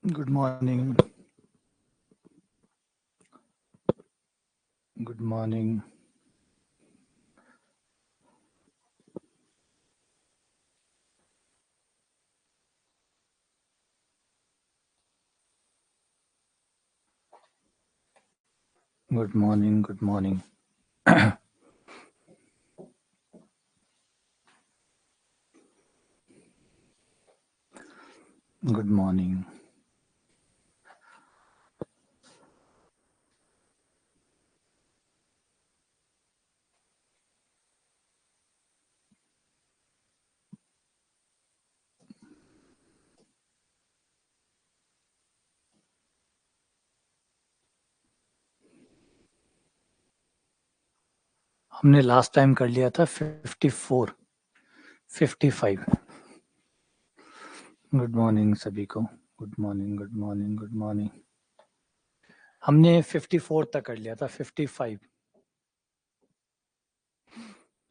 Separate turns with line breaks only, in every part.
Good morning. Good morning. Good morning. Good morning. Good morning. हमने last time कर लिया था 54, 55. गुड मॉर्निंग सभी को. Good morning. Good morning. Good morning. हमने 54 तक कर लिया था 55.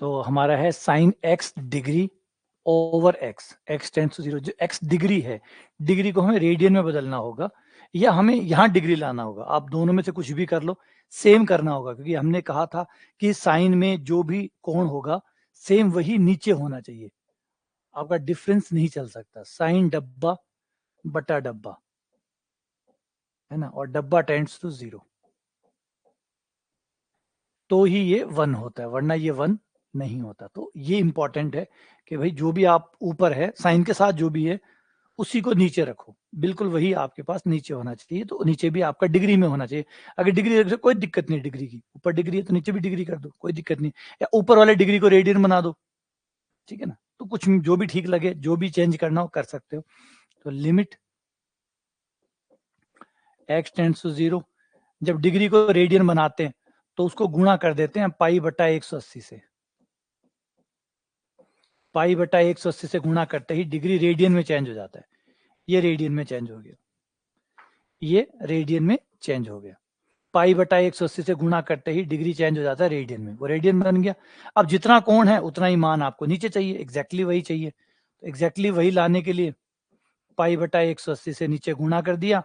तो हमारा है sine x degree over x. x tends to 0. जो x डिग्री है, डिग्री को हमें रेडियन में बदलना होगा या हमें यहाँ डिग्री लाना होगा. आप दोनों में से कुछ भी कर लो, सेम करना होगा, क्योंकि हमने कहा था कि साइन में जो भी कोण होगा सेम वही नीचे होना चाहिए. आपका डिफरेंस नहीं चल सकता. साइन डब्बा बटा डब्बा है ना, और डब्बा टेंड्स टू 0, तो ही ये 1 होता है, वरना ये 1 नहीं होता. तो ये इंपॉर्टेंट है कि भाई जो भी आप ऊपर है साइन के साथ जो भी है उसी को नीचे रखो. बिल्कुल वही आपके पास नीचे होना चाहिए. तो नीचे भी आपका डिग्री में होना चाहिए. अगर डिग्री रख कोई दिक्कत नहीं. डिग्री की ऊपर डिग्री है तो नीचे भी डिग्री कर दो, कोई दिक्कत नहीं. या ऊपर वाले डिग्री को रेडियन बना दो, ठीक है ना. तो कुछ जो भी ठीक लगे, जो भी चेंज करना हो कर सकते हो. तो लिमिट x टेंड्स टू 0. जब डिग्री को रेडियन बनाते हैं तो उसको गुणा कर देते हैं पाई बटा 180 से. पाई बटा 180 से गुणा करते ही डिग्री रेडियन में चेंज हो जाता है. ये रेडियन में चेंज हो गया, ये रेडियन में चेंज हो गया. पाई बटा 180 से गुणा करते ही डिग्री चेंज हो जाता है रेडियन में, वो रेडियन बन गया. अब जितना कोण है उतना ही मान आपको नीचे चाहिए, एग्जैक्टली वही चाहिए. तो एग्जैक्टली वही लाने के लिए पाई बटा 180 से नीचे गुणा कर दिया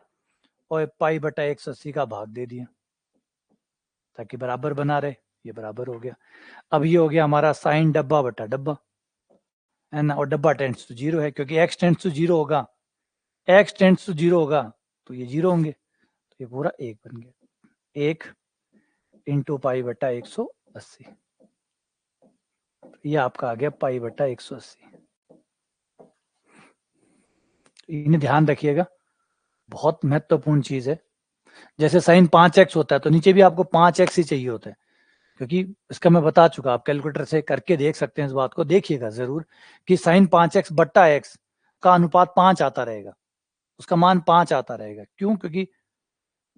और पाई बटा 180 का भाग दे दिया ताकि बराबर बना रहे. ये बराबर हो गया. अब ये हो गया हमारा साइन डब्बा बटा डब्बा है ना, और डब्बा टेंड्स टू 0 है क्योंकि x टेंड्स टू 0 होगा. x टेंड्स टू 0 होगा तो ये 0 होंगे. तो ये पूरा 1 बन गया. 1 इंटू पाई बटा 180. ये आपका आ गया पाई बटा 180. इन्हें ध्यान रखिएगा, बहुत महत्वपूर्ण चीज है. जैसे साइन 5x होता है तो नीचे भी आपको 5x ही चाहिए होता है, क्योंकि इसका मैं बता चुका. आप कैलकुलेटर से करके देख सकते हैं, इस बात को देखिएगा जरूर कि साइन 5x बट्टा x का अनुपात 5 आता रहेगा, उसका मान 5 आता रहेगा. क्यों? क्योंकि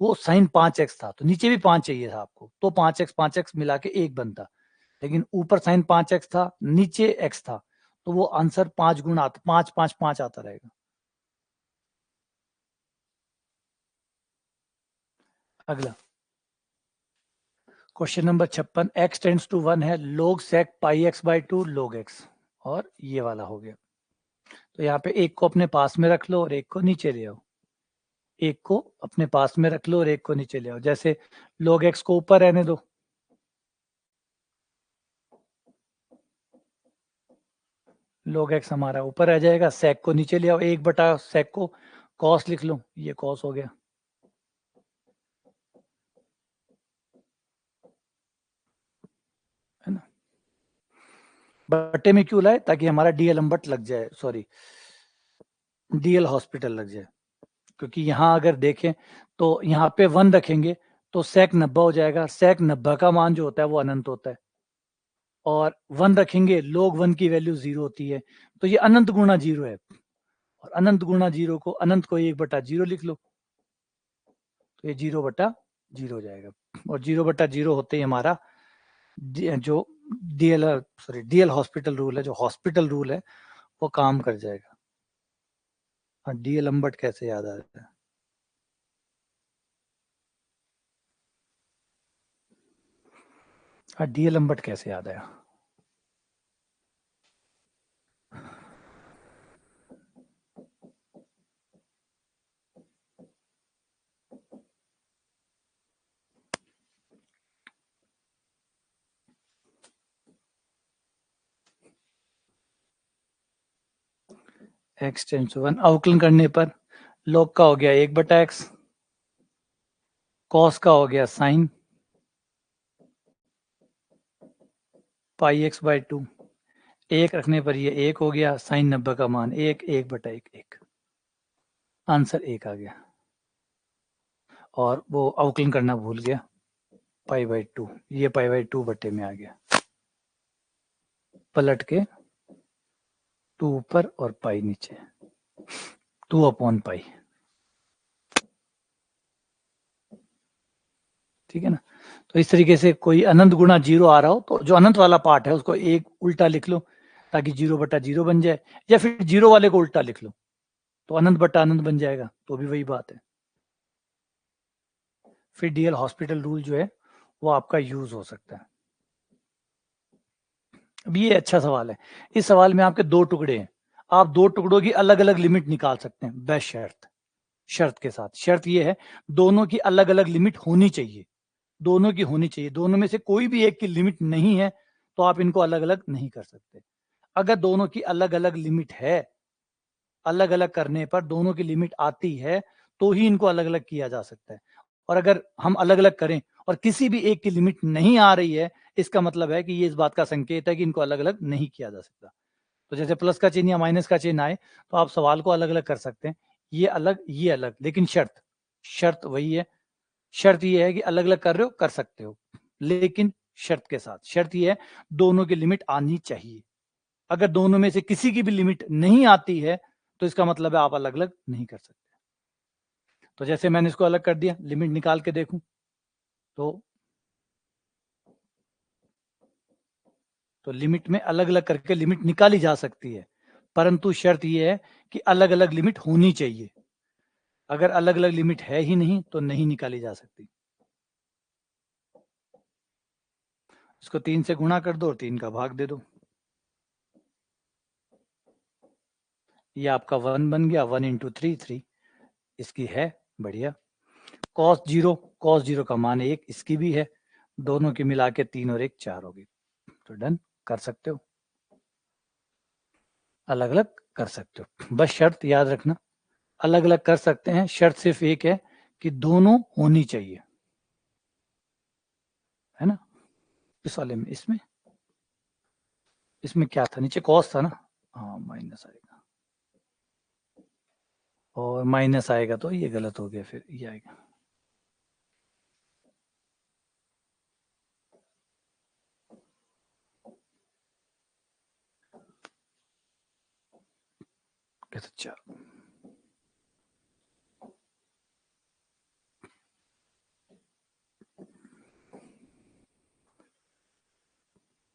वो साइन 5x था तो नीचे भी 5 चाहिए था आपको, तो 5x मिला के 1 बनता. लेकिन ऊपर साइन 5x था, नीचे x था, तो वो आंसर 5 गुना आता, 5 5 5 आता रहेगा. अगला question number 56. x tends to 1 है, log sec pi x by 2 log x, और ये वाला हो गया. तो यहाँ पे एक को अपने पास में रख लो और एक को नीचे ले आओ. एक को अपने पास में रख लो और एक को नीचे ले आओ. जैसे log x को ऊपर रहने दो, log x हमारा ऊपर आ जाएगा. sec को नीचे ले आओ, 1 बटा sec को cos लिख लो, ये cos हो गया है ना. बट्टे में क्यों लाए? ताकि हमारा डीएल अम्बट लग जाए, सॉरी डीएल हॉस्पिटल लग जाए. क्योंकि यहाँ अगर देखें तो यहाँ पे 1 रखेंगे तो sec 90 हो जाएगा. sec 90 का मान जो होता है वो अनंत होता है, और 1 रखेंगे log 1 की वैल्यू 0 होती है, तो ये अनंत गुणा 0 है. और अनंत गुणा 0 को, अनंत को 1 बटा 0 लिख लो, तो ये 0 बटा 0 हो जाएगा. और 0 बटा 0 होते ही हमारा जो DL sorry DL hospital rule है, जो हॉस्पिटल रूल है, वो काम कर जाएगा. और डीएल अम्बट कैसे याद आ रहा है? डीएल अम्बट कैसे याद आया? x टेंड्स टू 1, अवकलन करने पर log का हो गया 1/x, cos का हो गया sin पाई x बाई 2, 1 रखने पर ये 1 हो गया, sin 90 का मान 1, 1/1, आंसर 1 आ गया। और वो अवकलन करना भूल गया, पाई बाई 2, ये पाई बाई 2 बटे में आ गया, पलट के 2 ऊपर और पाई नीचे, 2/पाई। ठीक है ना। तो इस तरीके से कोई अनंत गुणा 0 आ रहा हो तो जो अनंत वाला पार्ट है उसको एक उल्टा लिख लो ताकि 0/0 बन जाए, या फिर 0 वाले को उल्टा लिख लो तो अनंत बटा अनंत बन जाएगा, तो भी वही बात है। फिर डीएल हॉस्पिटल रूल जो है वो आपका यूज हो सकता है। अब ये अच्छा सवाल है, इस सवाल में आपके 2 टुकड़े हैं, आप 2 टुकड़ों की अलग अलग लिमिट निकाल सकते हैं बेशर्त, शर्त के साथ। शर्त ये है दोनों की अलग अलग लिमिट होनी चाहिए, दोनों की होनी चाहिए, दोनों में से कोई भी एक की लिमिट नहीं है तो आप इनको अलग अलग नहीं कर सकते। अगर दोनों की अलग अलग लिमिट है, अलग अलग करने पर दोनों की लिमिट आती है तो ही इनको अलग अलग किया जा सकता है। और अगर हम अलग अलग करें और किसी भी एक की लिमिट नहीं आ रही है, इसका मतलब है कि ये इस बात का संकेत है कि इनको अलग अलग नहीं किया जा सकता। तो जैसे प्लस का चिन्ह या माइनस का चिन्ह आए तो आप सवाल को अलग अलग कर सकते हैं, ये अलग, लेकिन शर्त वही है। शर्त ये है कि अलग अलग कर रहे हो कर सकते हो, लेकिन शर्त के साथ। शर्त ये है दोनों की लिमिट आनी चाहिए। अगर दोनों में से किसी की भी लिमिट नहीं आती है तो इसका मतलब है आप अलग अलग नहीं कर सकते। तो जैसे मैंने इसको अलग कर दिया, लिमिट निकाल के देखूं तो लिमिट में अलग अलग करके लिमिट निकाली जा सकती है, परंतु शर्त यह है कि अलग अलग लिमिट होनी चाहिए। अगर अलग अलग लिमिट है ही नहीं तो नहीं निकाली जा सकती। इसको 3 से गुणा कर दो और 3 का भाग दे दो, ये आपका 1 बन गया, 1 इंटू 3 इसकी है, बढ़िया। cos 0 का मान 1, इसकी भी है, दोनों की मिला के 3 और 1 4 होगी। तो डन कर सकते हो, अलग अलग कर सकते हो। बस शर्त याद रखना, अलग अलग कर सकते हैं, शर्त सिर्फ एक है कि दोनों होनी चाहिए, है ना। इस वाले में इसमें क्या था, नीचे कॉस था ना, हाँ माइनस आएगा, और माइनस आएगा तो ये गलत हो गया, फिर ये आएगा। अच्छा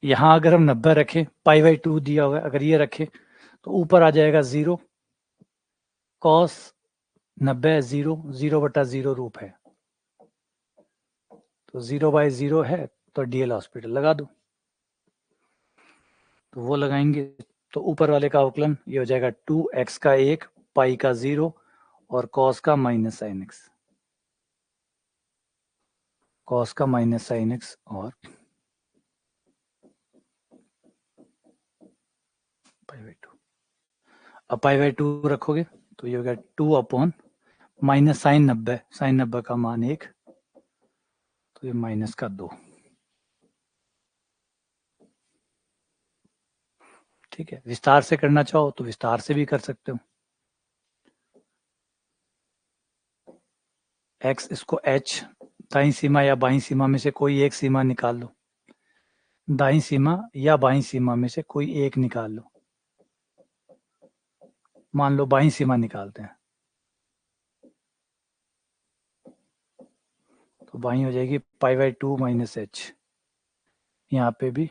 यहाँ अगर हम 90 रखें, पाई बाई 2 दिया हुआ है, अगर ये रखे तो ऊपर आ जाएगा 0, कॉस 90 0/0 रूप है, तो 0/0 है तो डीएल हॉस्पिटल लगा दो। तो वो लगाएंगे तो ऊपर वाले का अवकलन ये हो जाएगा 2x का 1 पाई का 0 और cos का माइनस साइन एक्स, cos का माइनस साइन एक्स, और पाई बाई 2। अब पाई बाई 2 रखोगे तो ये हो गया 2 माइनस साइन 90 का मान 1, तो ये माइनस का 2। ठीक है, विस्तार से करना चाहो तो विस्तार से भी कर सकते हो। x इसको h, दाईं सीमा या बाईं सीमा में से कोई एक सीमा निकाल लो, दाईं सीमा या बाईं सीमा में से कोई एक निकाल लो। मान लो बाईं सीमा निकालते हैं तो बाईं हो जाएगी पाई बाई 2 माइनस एच, यहाँ पे भी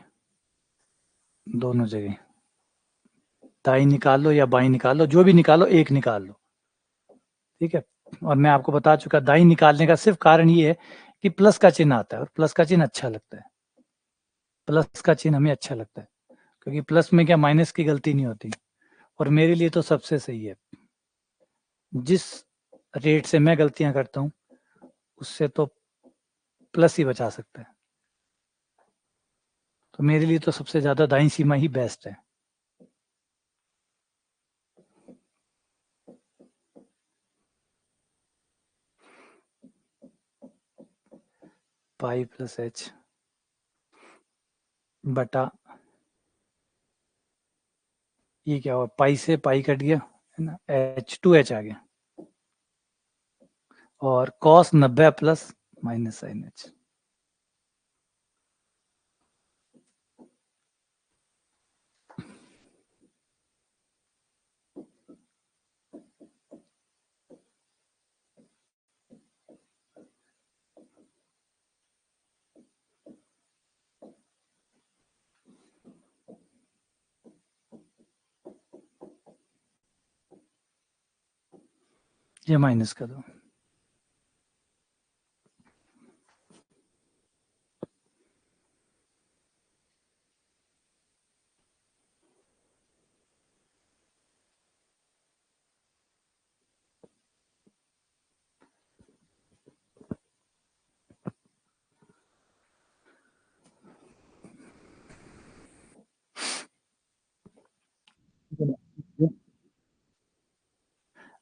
दोनों जगह दाईं निकाल लो या बाईं निकाल लो, जो भी निकालो एक निकाल लो। ठीक है, और मैं आपको बता चुका दाईं निकालने का सिर्फ कारण ये है कि प्लस का चिन्ह आता है और प्लस का चिन्ह अच्छा लगता है, प्लस का चिन्ह हमें अच्छा लगता है, क्योंकि प्लस में क्या माइनस की गलती नहीं होती, और मेरे लिए तो सबसे सही है। जिस रेट से मैं गलतियां करता हूँ उससे तो प्लस ही बचा सकता है, तो मेरे लिए तो सबसे ज्यादा दाईं सीमा ही बेस्ट है। पाई प्लस एच बटा ये क्या हुआ, पाई से पाई कट गया है ना, एच टू एच आ गया, और cos 90 plus minus sine H. ये माइनस कर दो,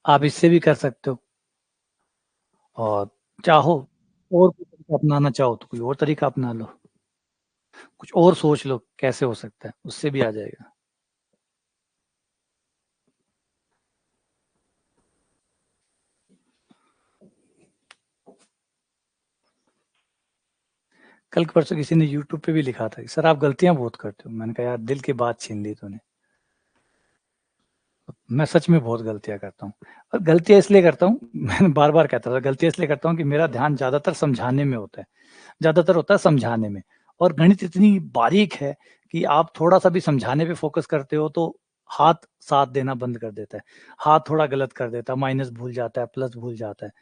आप इससे भी कर सकते हो, और चाहो और कोई तरीका अपनाना चाहो तो कोई और तरीका अपना लो, कुछ और सोच लो कैसे हो सकता है, उससे भी आ जाएगा। कल परसों किसी ने यूट्यूब पे भी लिखा था, सर आप गलतियां बहुत करते हो। मैंने कहा यार दिल की बात छीन ली तूने। मैं सच में बहुत गलतियां करता हूँ, और गलतियां इसलिए करता हूँ मैंने बार बार कहता था, गलतियां इसलिए करता हूँ कि मेरा ध्यान ज्यादातर समझाने में होता है, ज्यादातर होता है समझाने में। और गणित इतनी बारीक है कि आप थोड़ा सा भी समझाने पे फोकस करते हो तो हाथ साथ देना बंद कर देता है, हाथ थोड़ा गलत कर देता है, माइनस भूल जाता है, प्लस भूल जाता है।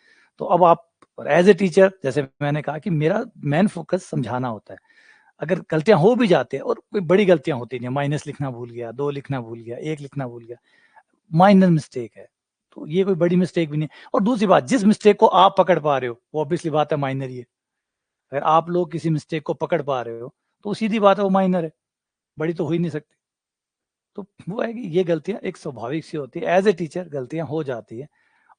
तो अब आप एज ए टीचर, जैसे मैंने कहा कि मेरा मेन फोकस समझाना होता है। अगर गलतियां हो भी जाते हैं, और कोई बड़ी गलतियां होती नहीं, माइनस लिखना भूल गया, 2 लिखना भूल गया, 1 लिखना भूल गया, माइनर मिस्टेक है, तो ये कोई बड़ी मिस्टेक भी नहीं। और दूसरी बात, जिस मिस्टेक को आप पकड़ पा रहे हो वो ऑब्वियसली बात है माइनर ही है। अगर आप लोग किसी मिस्टेक को पकड़ पा रहे हो तो सीधी बात है वो माइनर है, बड़ी तो हो ही नहीं सकती। तो वो है कि ये गलतियां एक स्वाभाविक सी होती है, एज ए टीचर गलतियां हो जाती है,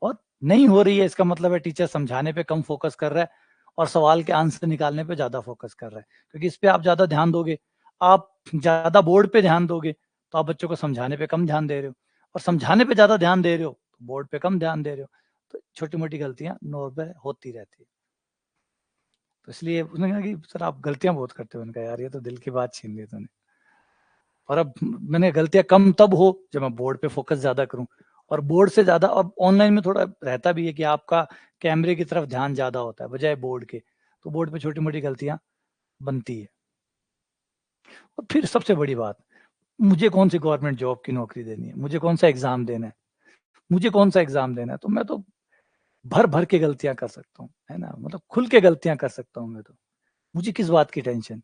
और नहीं हो रही है इसका मतलब है टीचर समझाने पे कम फोकस कर रहा है और सवाल के आंसर निकालने पे ज्यादा फोकस कर रहा है। क्योंकि इस पे आप ज्यादा ध्यान दोगे, आप ज्यादा बोर्ड पे ध्यान दोगे, तो आप बच्चों को समझाने पे कम ध्यान दे रहे हो, और समझाने पे ज्यादा ध्यान दे रहे हो तो बोर्ड पे कम ध्यान दे रहे हो। तो छोटी मोटी गलतियां नॉर्मल होती रहती है। तो इसलिए उसने कहा कि सर आप गलतियां बहुत करते हो। उनका यार ये तो दिल की बात छीन ली तूने। और अब मैंने गलतियां कम तब हो जब मैं बोर्ड पे फोकस ज्यादा करूं, और बोर्ड से ज्यादा अब ऑनलाइन में थोड़ा रहता भी है कि आपका कैमरे की तरफ ध्यान ज्यादा होता है बजाय बोर्ड के, तो बोर्ड पे छोटी मोटी गलतियां बनती है। और फिर सबसे बड़ी बात, मुझे कौन सी गवर्नमेंट जॉब की नौकरी देनी है, मुझे कौन सा एग्जाम देना है, मुझे कौन सा एग्जाम देना है, तो मैं तो भर भर के गलतियां कर सकता हूँ, है ना, मतलब खुल के गलतियां कर सकता हूँ मैं तो। मुझे किस बात की टेंशन।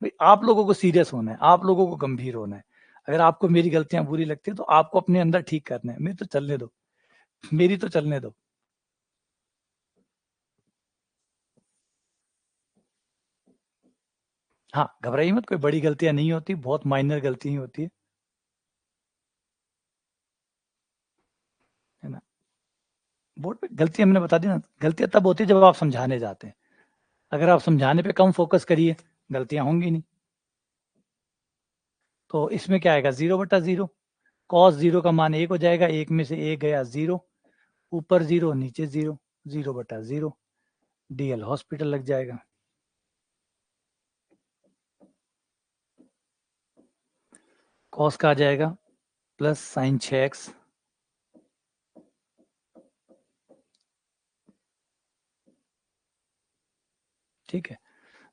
भाई आप लोगों को सीरियस होना है, आप लोगों को गंभीर होना है। अगर आपको मेरी गलतियां बुरी लगती है तो आपको अपने अंदर ठीक करना है, मेरी तो चलने दो, मेरी तो चलने दो। हाँ, घबराइए मत, कोई बड़ी गलतियां नहीं होती, बहुत माइनर गलती ही होती है ना। बोर्ड पे गलतियां मैंने बता दी ना, गलतियां तब होती है जब आप समझाने जाते हैं। अगर आप समझाने पे कम फोकस करिए, गलतियां होंगी नहीं। तो इसमें क्या आएगा, 0/0, कॉस 0 का मान 1 हो जाएगा, 1 में से 1 गया 0, ऊपर 0 नीचे 0, 0/0, डीएल हॉस्पिटल लग जाएगा। कॉस का आ जाएगा प्लस साइन 6x, ठीक है।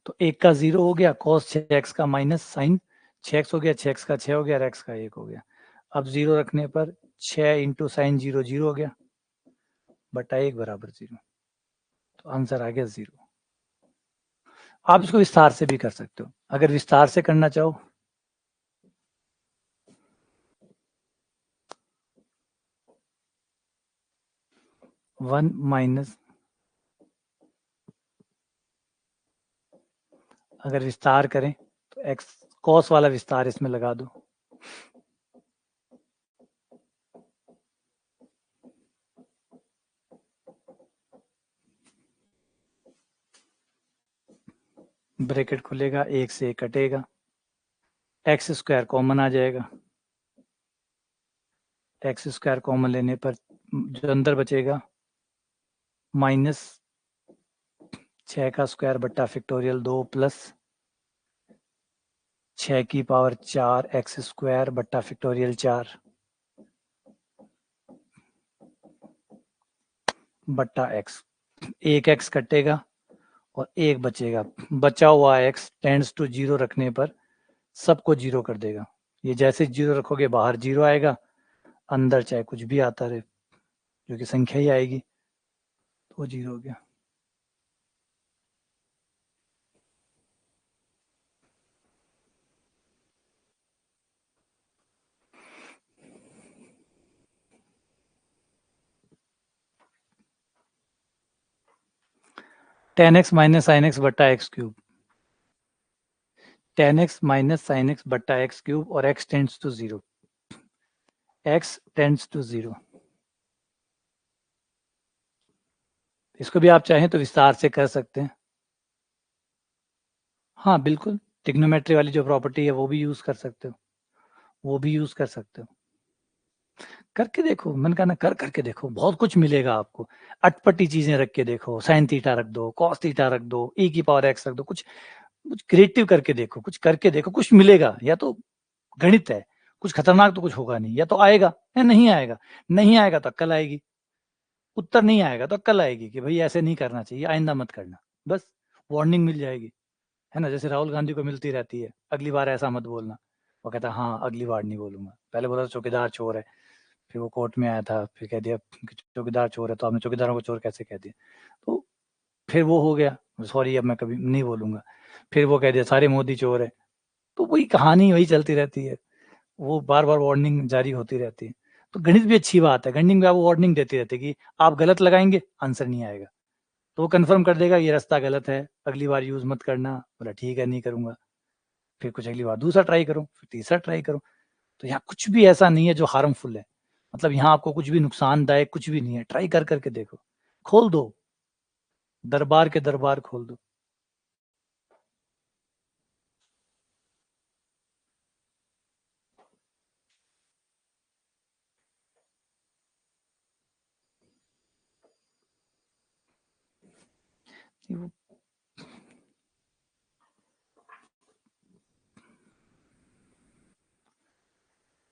तो 1 का 0 हो गया, कॉस 6x का माइनस साइन 6x हो गया, 6x का 6 हो गया, और x का 1 हो गया। अब 0 रखने पर 6 इंटू साइन 0 0 हो गया, बटा 1 बराबर 0। तो आंसर आ गया 0। आप इसको विस्तार से भी कर सकते हो, अगर विस्तार से करना चाहो। 1 माइनस, अगर विस्तार करें तो x कॉस वाला विस्तार इसमें लगा दो, ब्रैकेट खुलेगा, 1 से 1 कटेगा, एक्स स्क्वायर कॉमन आ जाएगा, एक्स स्क्वायर कॉमन लेने पर जो अंदर बचेगा माइनस 6 का स्क्वायर बट्टा फैक्टोरियल 2 प्लस 6 की पावर 4 एक्स स्क्वायर बट्टा फैक्टोरियल 4 बट्टा एक्स। एक एक्स कटेगा और एक बचेगा, बचा हुआ एक्स टेंड्स टू 0 रखने पर सबको 0 कर देगा। ये जैसे 0 रखोगे बाहर 0 आएगा, अंदर चाहे कुछ भी आता रहे जो कि संख्या ही आएगी, तो 0 हो गया। tan x minus sine x बट्टा x cube, tan x minus sine x बट्टा एक्स क्यूब और x tends to 0, x tends to 0। इसको भी आप चाहें तो विस्तार से कर सकते हैं। हाँ बिल्कुल, ट्रिग्नोमेट्री वाली जो प्रॉपर्टी है वो भी यूज कर सकते हो, वो भी यूज कर सकते हो। करके देखो, मैंने कहा ना करके देखो, बहुत कुछ मिलेगा आपको। अटपटी चीजें रख के देखो, साइन थीटा रख दो, कॉस थीटा रख दो, e की पावर x रख दो, कुछ क्रिएटिव करके देखो, कुछ करके देखो, कुछ मिलेगा। या तो गणित है, कुछ खतरनाक तो कुछ होगा नहीं, या तो आएगा या नहीं आएगा। नहीं आएगा तो अक्ल आएगी, उत्तर नहीं आएगा तो अक्ल आएगी कि भाई ऐसे नहीं करना चाहिए, आइंदा मत करना, बस वार्निंग मिल जाएगी, है ना। जैसे राहुल गांधी को मिलती रहती है, अगली बार ऐसा मत बोलना, वो कहता है हाँ अगली बार नहीं बोलूंगा। पहले बोला चौकीदार चोर है, फिर वो कोर्ट में आया था, फिर कह दिया कि चौकीदार चोर है, तो आपने चौकीदारों को चोर कैसे कह दिया, तो फिर वो हो गया सॉरी अब मैं कभी नहीं बोलूंगा। फिर वो कह दिया सारे मोदी चोर है, तो वही कहानी वही चलती रहती है, वो बार बार वार्निंग जारी होती रहती है। तो गणित भी अच्छी बात है, गणित में आप वार्निंग देती रहती है कि आप गलत लगाएंगे आंसर नहीं आएगा, तो वो कंफर्म कर देगा ये रास्ता गलत है, अगली बार यूज मत करना। बोला ठीक है नहीं करूंगा, फिर कुछ अगली बार दूसरा ट्राई करो, फिर तीसरा ट्राई करो। तो यहाँ कुछ भी ऐसा नहीं है जो हार्मफुल है, मतलब यहाँ आपको कुछ भी नुकसानदायक कुछ भी नहीं है। ट्राई कर करके देखो, खोल दो, दरबार के दरबार खोल दो।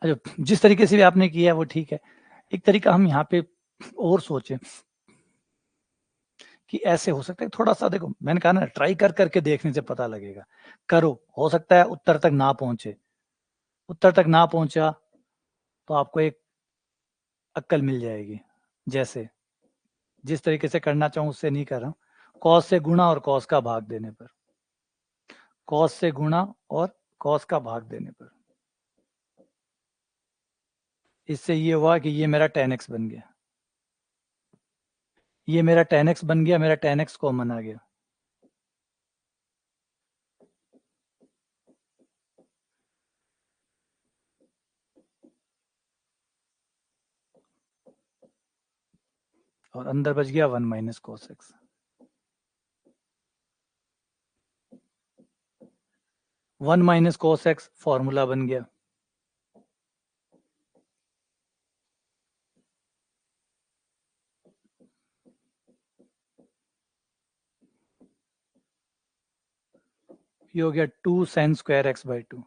अच्छा, जिस तरीके से भी आपने किया वो ठीक है। एक तरीका हम यहाँ पे और सोचें कि ऐसे हो सकता है, थोड़ा सा देखो मैंने कहा ना ट्राई कर करके देखने से पता लगेगा। करो, हो सकता है उत्तर तक ना पहुंचे, उत्तर तक ना पहुंचा तो आपको एक अक्कल मिल जाएगी। जैसे जिस तरीके से करना चाहूँ उससे नहीं कर रहा हूँ, कॉस से गुणा और कॉस का भाग देने पर, कॉस से गुणा और कॉस का भाग देने पर इससे ये हुआ कि ये मेरा tan x बन गया, ये मेरा tan x बन गया, मेरा tan x कॉमन आ गया। और अंदर बच गया 1 minus cos x. 1 minus cos x formula बन गया। ये हो गया 2 साइन स्क्वायर एक्स बाई 2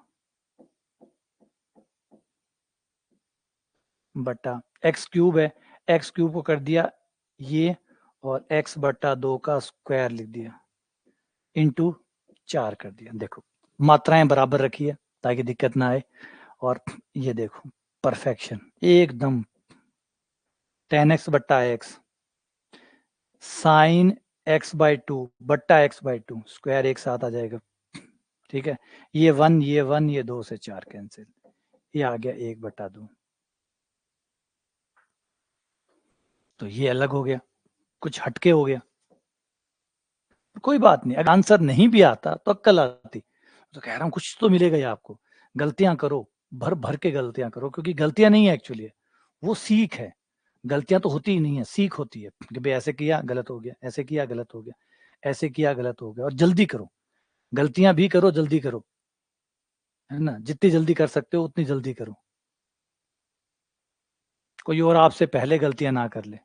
बटा एक्स क्यूब है, एक्स क्यूब को कर दिया ये, और एक्स बटा 2 का स्क्वायर लिख दिया, इंटू 4 कर दिया। देखो मात्राएं बराबर रखी है ताकि दिक्कत ना आए। और ये देखो परफेक्शन एकदम, tan एक्स बट्टा एक्स साइन एक्स बाई 2 बट्टा एक्स बाई 2 स्क्वायर एक साथ आ जाएगा, ठीक है। ये 1 ये 1 ये 2 से 4 कैंसिल, ये आ गया 1/2। तो ये अलग हो गया, कुछ हटके हो गया। कोई बात नहीं, अगर आंसर नहीं भी आता तो अक्कल आती। तो कह रहा हूँ कुछ तो मिलेगा ही आपको। गलतियां करो, भर भर के गलतियां करो, क्योंकि गलतियां नहीं है एक्चुअली, वो सीख है। गलतियां तो होती ही नहीं है, सीख होती है कि भाई ऐसे किया गलत हो गया, ऐसे किया गलत हो गया, ऐसे किया गलत हो गया, और जल्दी करो। गलतियां भी करो, जल्दी करो, है ना, जितनी जल्दी कर सकते हो उतनी जल्दी करो, कोई और आपसे पहले गलतियां ना कर ले।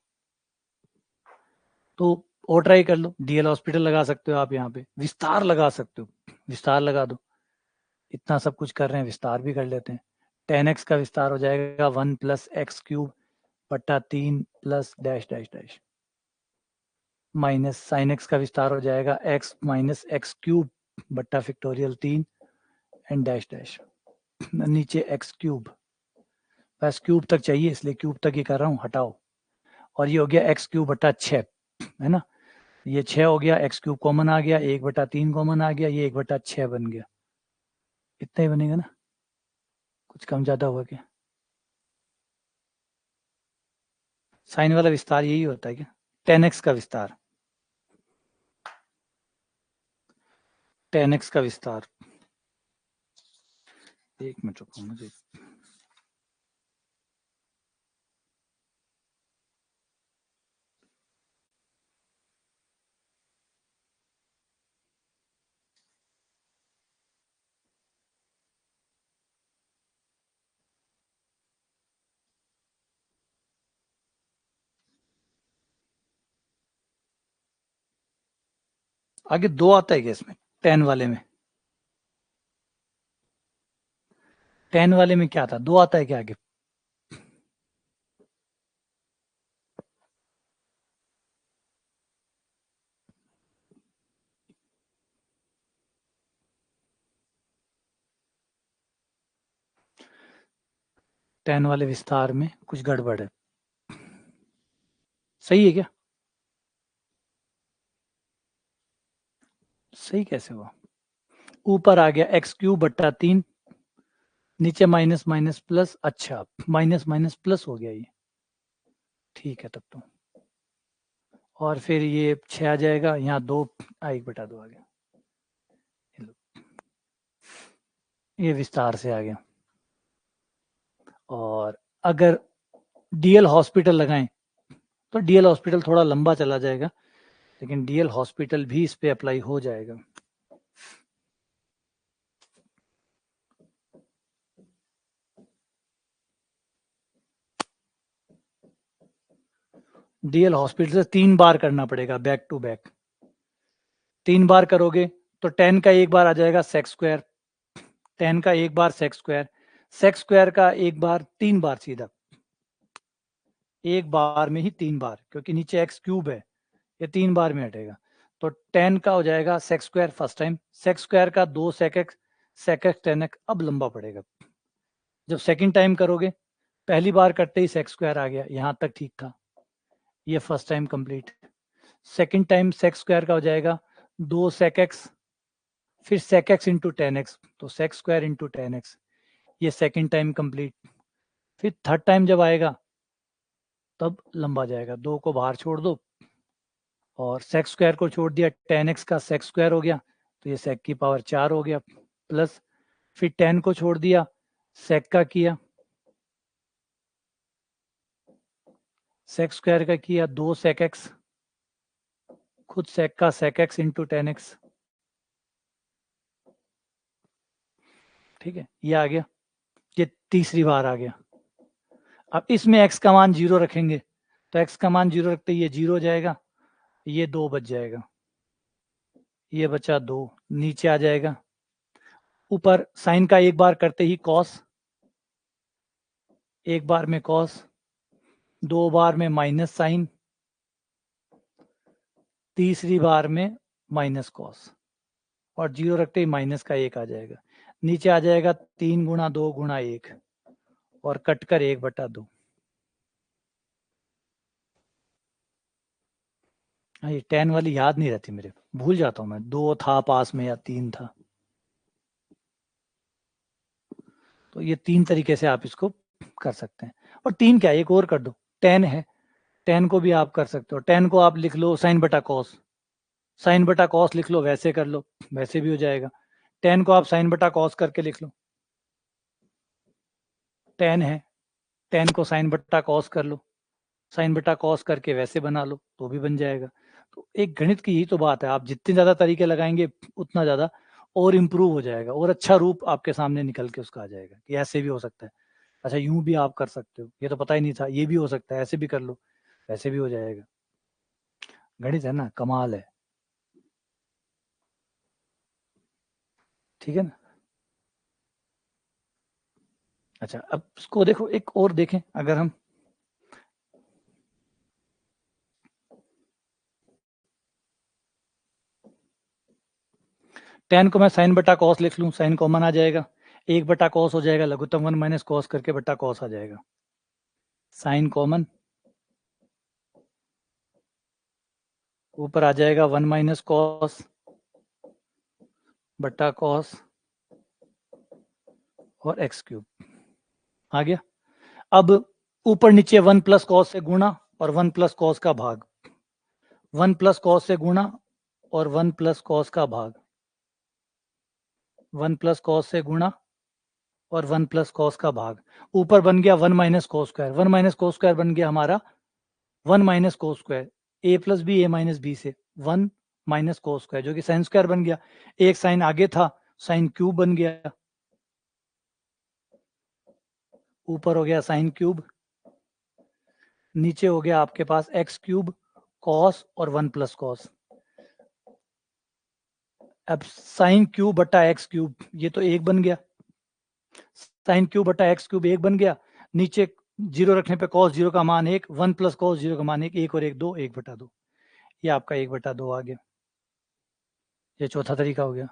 तो और ट्राई कर लो, डीएल हॉस्पिटल लगा सकते हो आप, यहाँ पे विस्तार लगा सकते हो, विस्तार लगा दो, इतना सब कुछ कर रहे हैं, विस्तार भी कर लेते हैं। 10x का विस्तार हो जाएगा 1 प्लस एक्स क्यूब बट्टा 3 plus dash dash dash, minus sine x का विस्तार हो जाएगा x माइनस एक्स क्यूब बट्टा फैक्टोरियल 3 एंड डैश डैश, नीचे एक्स क्यूब, बस क्यूब तक चाहिए इसलिए क्यूब तक ही कर रहा हूँ, हटाओ। और ये हो गया एक्स क्यूब बट्टा 6, है ना, ये 6 हो गया, एक्स क्यूब कॉमन आ गया, 1/3 कॉमन आ गया, ये 1/6 बन गया, इतना ही बनेगा ना, कुछ कम ज्यादा हुआ क्या? साइन वाला विस्तार यही होता है क्या? 10x का विस्तार, 10x का विस्तार, एक मिनट रुको मुझे, आगे 2 आता है क्या इसमें, 10 वाले में? 10 वाले में क्या था, 2 आता है क्या आगे? टेन वाले विस्तार में कुछ गड़बड़ है, सही है क्या? सही कैसे हुआ? ऊपर आ गया एक्स क्यूब बट्टा 3, नीचे माइनस माइनस प्लस, अच्छा माइनस माइनस प्लस हो गया ये, ठीक है तब तो। और फिर ये 6 आ जाएगा, यहाँ 2 1/2 आ गया, ये विस्तार से आ गया। और अगर डीएल हॉस्पिटल लगाएं तो डीएल हॉस्पिटल थोड़ा लंबा चला जाएगा, लेकिन डीएल हॉस्पिटल भी इस पे अप्लाई हो जाएगा। डीएल हॉस्पिटल से 3 बार करना पड़ेगा बैक टू बैक, 3 बार करोगे तो 10 का एक बार आ जाएगा सेक स्क्वायर, 10 का एक बार सेक स्क्वायर, सेक स्क्वायर का एक बार 3 बार, सीधा एक बार में ही 3 बार, क्योंकि नीचे एक्स क्यूब है, ये 3 बार में हटेगा। तो 10 का हो जाएगा sec square first time, sec square का 2 सेक एक्स 10x, अब लंबा पड़ेगा। जब सेकंड टाइम करोगे, पहली बार करते ही सेक स्क्वायर आ गया, यहां तक ठीक था, ये first time complete. Second time sec square का हो जाएगा 2 सेक एक्स, फिर सेक एक्स इंटू 10x, तो सेक स्क्वायर इंटू 10x, ये सेकंड टाइम कंप्लीट। फिर थर्ड टाइम जब आएगा तब लंबा जाएगा, 2 को बाहर छोड़ दो और सेक स्क्वायर को छोड़ दिया, 10x का सेक स्क्वायर हो गया, तो ये सेक की पावर 4 हो गया, प्लस फिर 10 को छोड़ दिया, सेक का किया, सेक स्क्वायर का किया 2 सेक एक्स, खुद सेक का सेक एक्स इंटू 10x, ठीक है, ये आ गया, ये तीसरी बार आ गया। अब इसमें x का मान 0 रखेंगे, तो x का मान 0 रखते ये 0 हो जाएगा, ये 2 बच जाएगा, ये बचा 2, नीचे आ जाएगा, ऊपर साइन का एक बार करते ही कॉस, एक बार में कॉस, 2 बार में माइनस साइन, तीसरी बार में माइनस कॉस, और 0 रखते ही माइनस का 1 आ जाएगा, नीचे आ जाएगा 3 गुणा 2 गुणा 1, और कट कर 1/2। ये 10 वाली याद नहीं रहती मेरे, भूल जाता हूँ मैं, 2 था पास में या 3 था। तो ये 3 तरीके से आप इसको कर सकते हैं। और 3 क्या, एक और कर दो, 10 है, 10 को भी आप कर सकते हो, 10 को आप लिख लो साइन बटा कॉस, साइन बटा कॉस लिख लो, वैसे कर लो, वैसे भी हो जाएगा। 10 को आप साइन बटा कॉस करके लिख लो, 10 है, 10 को साइन बटा कॉस कर लो, साइन बटा कॉस करके वैसे बना लो, तो भी बन जाएगा। तो एक गणित की यही तो बात है, आप जितने ज्यादा तरीके लगाएंगे उतना ज्यादा, और इम्प्रूव हो जाएगा और अच्छा रूप आपके सामने निकल के उसका आ जाएगा कि ऐसे भी हो सकता है, अच्छा यूं भी आप कर सकते हो, ये तो पता ही नहीं था, ये भी हो सकता है, ऐसे भी कर लो, ऐसे भी हो जाएगा। गणित है ना, कमाल है। ठीक है ना। अच्छा अब इसको देखो, एक और देखें, अगर हम tan को मैं साइन बटा कॉस लिख लूं, साइन कॉमन आ जाएगा, 1 बटा कॉस हो जाएगा, लघुत्तम 1 माइनस कॉस करके बटा कॉस आ जाएगा, साइन कॉमन, ऊपर आ जाएगा 1 माइनस कॉस बटा कॉस और एक्स क्यूब आ गया। अब ऊपर नीचे 1 प्लस कॉस से गुणा और 1 प्लस कॉस का भाग, 1 प्लस कॉस से गुणा और 1 प्लस कॉस का भाग, 1 प्लस कॉस से गुणा और 1 प्लस कॉस का भाग, ऊपर बन गया 1 minus cos square, 1 minus cos square बन गया हमारा 1 माइनस कॉस स्क्वायर, ए प्लस बी, ए माइनस बी से 1 माइनस कॉस स्क्वायर जो कि साइन स्क्वायर बन गया, एक साइन आगे था, साइन क्यूब बन गया, ऊपर हो गया साइन क्यूब, नीचे हो गया आपके पास एक्स क्यूब कॉस और 1 प्लस कॉस। अब साइन क्यूब बटा एक्स क्यूब, ये तो एक बन गया, साइन क्यूब बटा एक्स क्यूब एक बन गया, नीचे जीरो रखने पे कॉस जीरो का मान एक, 1 प्लस कॉस जीरो का मान एक और एक दो, 1/2, ये आपका 1/2 आ गया। ये चौथा तरीका हो गया।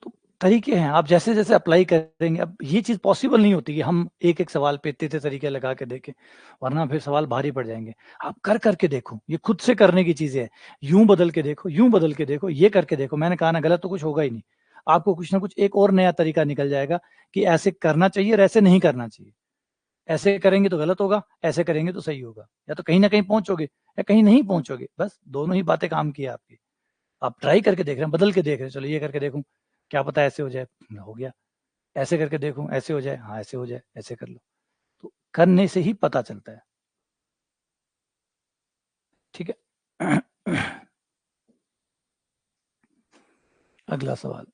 तो तरीके हैं, आप जैसे जैसे अप्लाई करेंगे, अब ये चीज पॉसिबल नहीं होती कि हम एक एक सवाल पे इतने तरीके लगा के देखें, वरना फिर सवाल भारी पड़ जाएंगे। आप कर करके देखो, ये खुद से करने की चीजें है, यूं बदल के देखो, यूं बदल के देखो, ये करके देखो, मैंने कहा ना गलत तो कुछ होगा ही नहीं, आपको कुछ ना कुछ एक और नया तरीका निकल जाएगा कि ऐसे करना चाहिए और ऐसे नहीं करना चाहिए, ऐसे करेंगे तो गलत होगा, ऐसे करेंगे तो सही होगा, या तो कहीं ना कहीं पहुंचोगे या कहीं नहीं पहुंचोगे, बस दोनों ही बातें काम की आपकी। आप ट्राई करके देख रहे हैं, बदल के देख रहे हैं, चलो ये करके देखूं, क्या पता ऐसे हो जाए, हो गया, ऐसे करके देखूं ऐसे हो जाए, हाँ ऐसे हो जाए, ऐसे कर लो, तो करने से ही पता चलता है। ठीक है। अगला सवाल,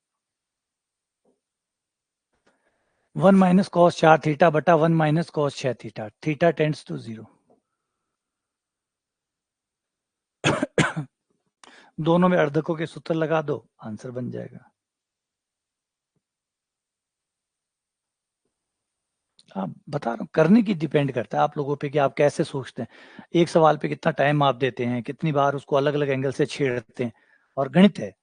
1 माइनस कॉस 4 थीटा बटा 1 minus cos 6 theta, theta tends to 0। दोनों में अर्धकों के सूत्र लगा दो, आंसर बन जाएगा। आप बता रहा हूँ, करने की डिपेंड करता है आप लोगों पे कि आप कैसे सोचते हैं, एक सवाल पे कितना टाइम आप देते हैं, कितनी बार उसको अलग अलग एंगल से छेड़ते हैं। और गणित है,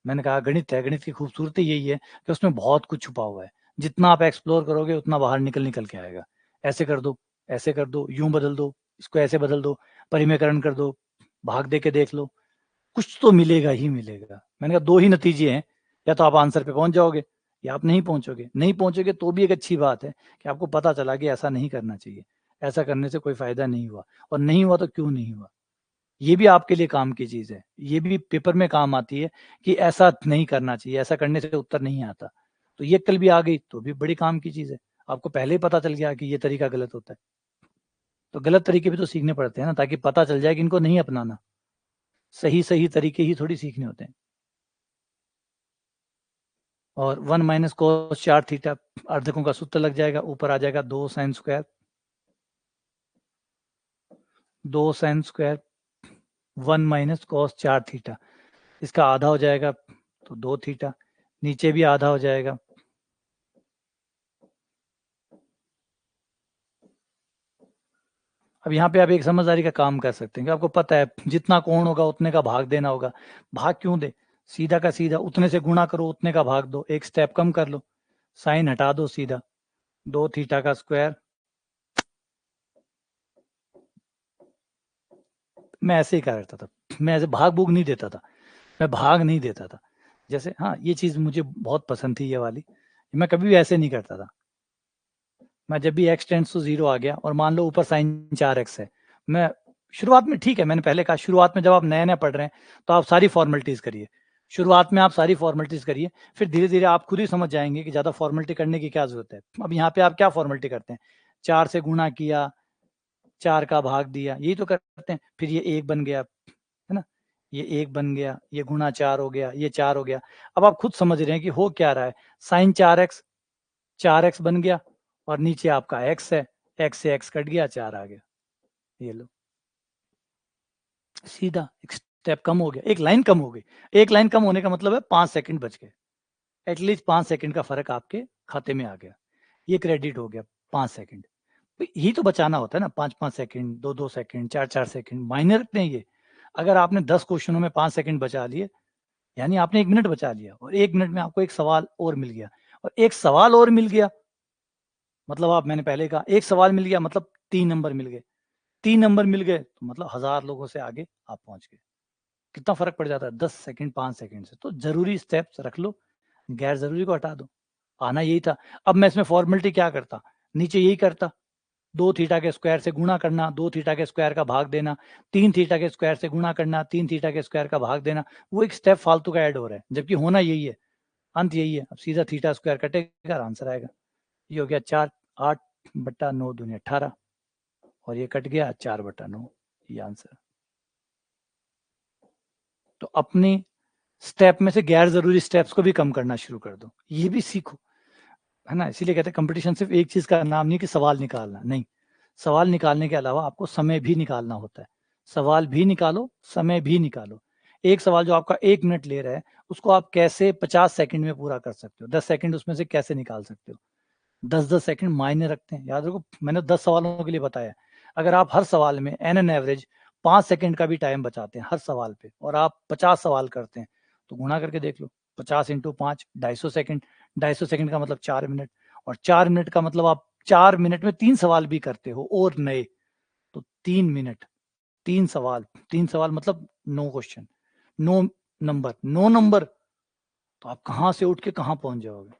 मैंने कहा गणित है, गणित की खूबसूरती यही है कि उसमें बहुत कुछ छुपा हुआ है, जितना आप एक्सप्लोर करोगे उतना बाहर निकल निकल के आएगा। ऐसे कर दो, ऐसे कर दो, यूं बदल दो, इसको ऐसे बदल दो, परिमेयकरण कर दो, भाग दे के देख लो, कुछ तो मिलेगा ही मिलेगा। मैंने कहा दो ही नतीजे हैं, या तो आप आंसर पे पहुंच जाओगे या आप नहीं पहुंचोगे, नहीं पहुंचोगे तो भी एक अच्छी बात है कि आपको पता चला कि ऐसा नहीं करना चाहिए, ऐसा करने से कोई फायदा नहीं हुआ, और नहीं हुआ तो क्यों नहीं हुआ, ये भी आपके लिए काम की चीज है, ये भी पेपर में काम आती है कि ऐसा नहीं करना चाहिए, ऐसा करने से उत्तर नहीं आता, तो ये कल भी आ गई तो भी बड़ी काम की चीज है, आपको पहले ही पता चल गया कि ये तरीका गलत होता है, तो गलत तरीके भी तो सीखने पड़ते हैं ना, ताकि पता चल जाए कि इनको नहीं अपनाना, सही सही तरीके ही थोड़ी सीखने होते हैं। और 1 माइनस कोस 4 थीटा, अर्धकों का सूत्र लग जाएगा, ऊपर आ जाएगा 2 sine square, 2 sine square 1 minus cos 4 theta, इसका आधा हो जाएगा तो 2 थीटा, नीचे भी आधा हो जाएगा, अब यहाँ पे आप एक समझदारी का काम कर सकते हैं कि आपको पता है जितना कोण होगा उतने का भाग देना होगा, भाग क्यों दे, सीधा का सीधा उतने से गुणा करो, उतने का भाग दो, एक स्टेप कम कर लो, साइन हटा दो सीधा, 2 थीटा का स्क्वायर, मैं ऐसे ही करता था, मैं ऐसे भाग भूग नहीं देता था, मैं भाग नहीं देता था, जैसे हाँ ये चीज मुझे बहुत पसंद थी ये वाली, मैं कभी भी ऐसे नहीं करता था, मैं जब भी एक्स टेंड्स टू 0 आ गया और मान लो ऊपर साइन 4x है, मैं शुरुआत में, ठीक है मैंने पहले कहा शुरुआत में जब आप नए नए पढ़ रहे हैं तो आप सारी फॉर्मेलिटीज करिए, शुरुआत में आप सारी फॉर्मेलिटीज करिए, फिर धीरे धीरे आप खुद ही समझ जाएंगे कि ज्यादा फॉर्मेलिटी करने की क्या जरूरत है। अब यहाँ पे आप क्या फॉर्मेलिटी करते हैं, 4 से गुणा किया, 4 का भाग दिया, यही तो करते हैं, फिर ये 1 बन गया, है ना, ये 1 बन गया, ये गुणा 4 हो गया, ये 4 हो गया। अब आप खुद समझ रहे हैं कि हो क्या रहा है, sin 4x बन गया और नीचे आपका x है, x से x कट गया, 4 आ गया। ये लो, सीधा एक स्टेप कम हो गया, एक लाइन कम हो गई। एक लाइन कम होने का मतलब है 5 सेकंड बच गए, एटलीस्ट 5 सेकंड का फर्क आपके खाते में आ गया, ये क्रेडिट हो गया 5 सेकंड। तो यही तो बचाना होता है ना, 5-5 सेकंड, 2-2 सेकंड, 4-4 सेकंड, माइनर इतने ये। अगर आपने 10 क्वेश्चनों में 5 सेकंड बचा लिए, यानी आपने 1 मिनट बचा लिया, और 1 मिनट में आपको एक सवाल और मिल गया, और एक सवाल और मिल गया मतलब आप, मैंने पहले कहा एक सवाल मिल गया मतलब 3 नंबर मिल गए, 3 नंबर मिल गए तो मतलब 1000 लोगों से आगे आप पहुंच गए। कितना फर्क पड़ जाता है 10 सेकंड 5 सेकंड से। तो जरूरी स्टेप्स रख लो, गैर जरूरी को हटा दो। आना यही था। अब मैं इसमें फॉर्मेलिटी क्या करता, नीचे यही करता, 2 थीटा के स्क्वायर से गुणा करना, 2 थीटा के स्क्वायर का भाग देना, 3 थीटा के स्क्वायर से गुणा करना, 3 थीटा के स्क्वायर का भाग देना। वो एक स्टेप फालतू का ऐड हो रहा है, जबकि होना यही है, अंत यही है। अब सीधा थीटा स्क्वायर कटेगा, आंसर आएगा। ये हो गया 4, 8/9 दूनी 18, और ये कट गया 4/9, ये आंसर। तो अपनी स्टेप में से गैर जरूरी स्टेप्स को भी कम करना शुरू कर दो, ये भी सीखो, है ना। इसीलिए कहते हैं कंपटीशन सिर्फ एक चीज का नाम नहीं कि सवाल निकालना, नहीं, सवाल निकालने के अलावा आपको समय भी निकालना होता है। सवाल भी निकालो, समय भी निकालो। एक सवाल जो आपका 1 मिनट ले रहा है, उसको आप कैसे 50 सेकंड में पूरा कर सकते हो, 10 सेकंड उसमें से कैसे निकाल सकते हो। 10-10 सेकंड मायने रखते हैं, याद रखो मैंने 10 सवालों के लिए बताया। अगर आप हर सवाल में एन एवरेज 5 सेकंड का भी टाइम बचाते हैं हर सवाल पे, और आप 50 सवाल करते हैं, तो गुणा करके देख लो, 50 × 5 250 सेकंड, 250 सेकंड का मतलब 4 मिनट, और 4 मिनट का मतलब आप 4 मिनट में 3 सवाल भी करते हो और नए, तो 3 मिनट 3 सवाल, 3 सवाल मतलब 9 क्वेश्चन, 9 नंबर, 9 नंबर, तो आप कहां से उठ के कहां पहुंच जाओगे।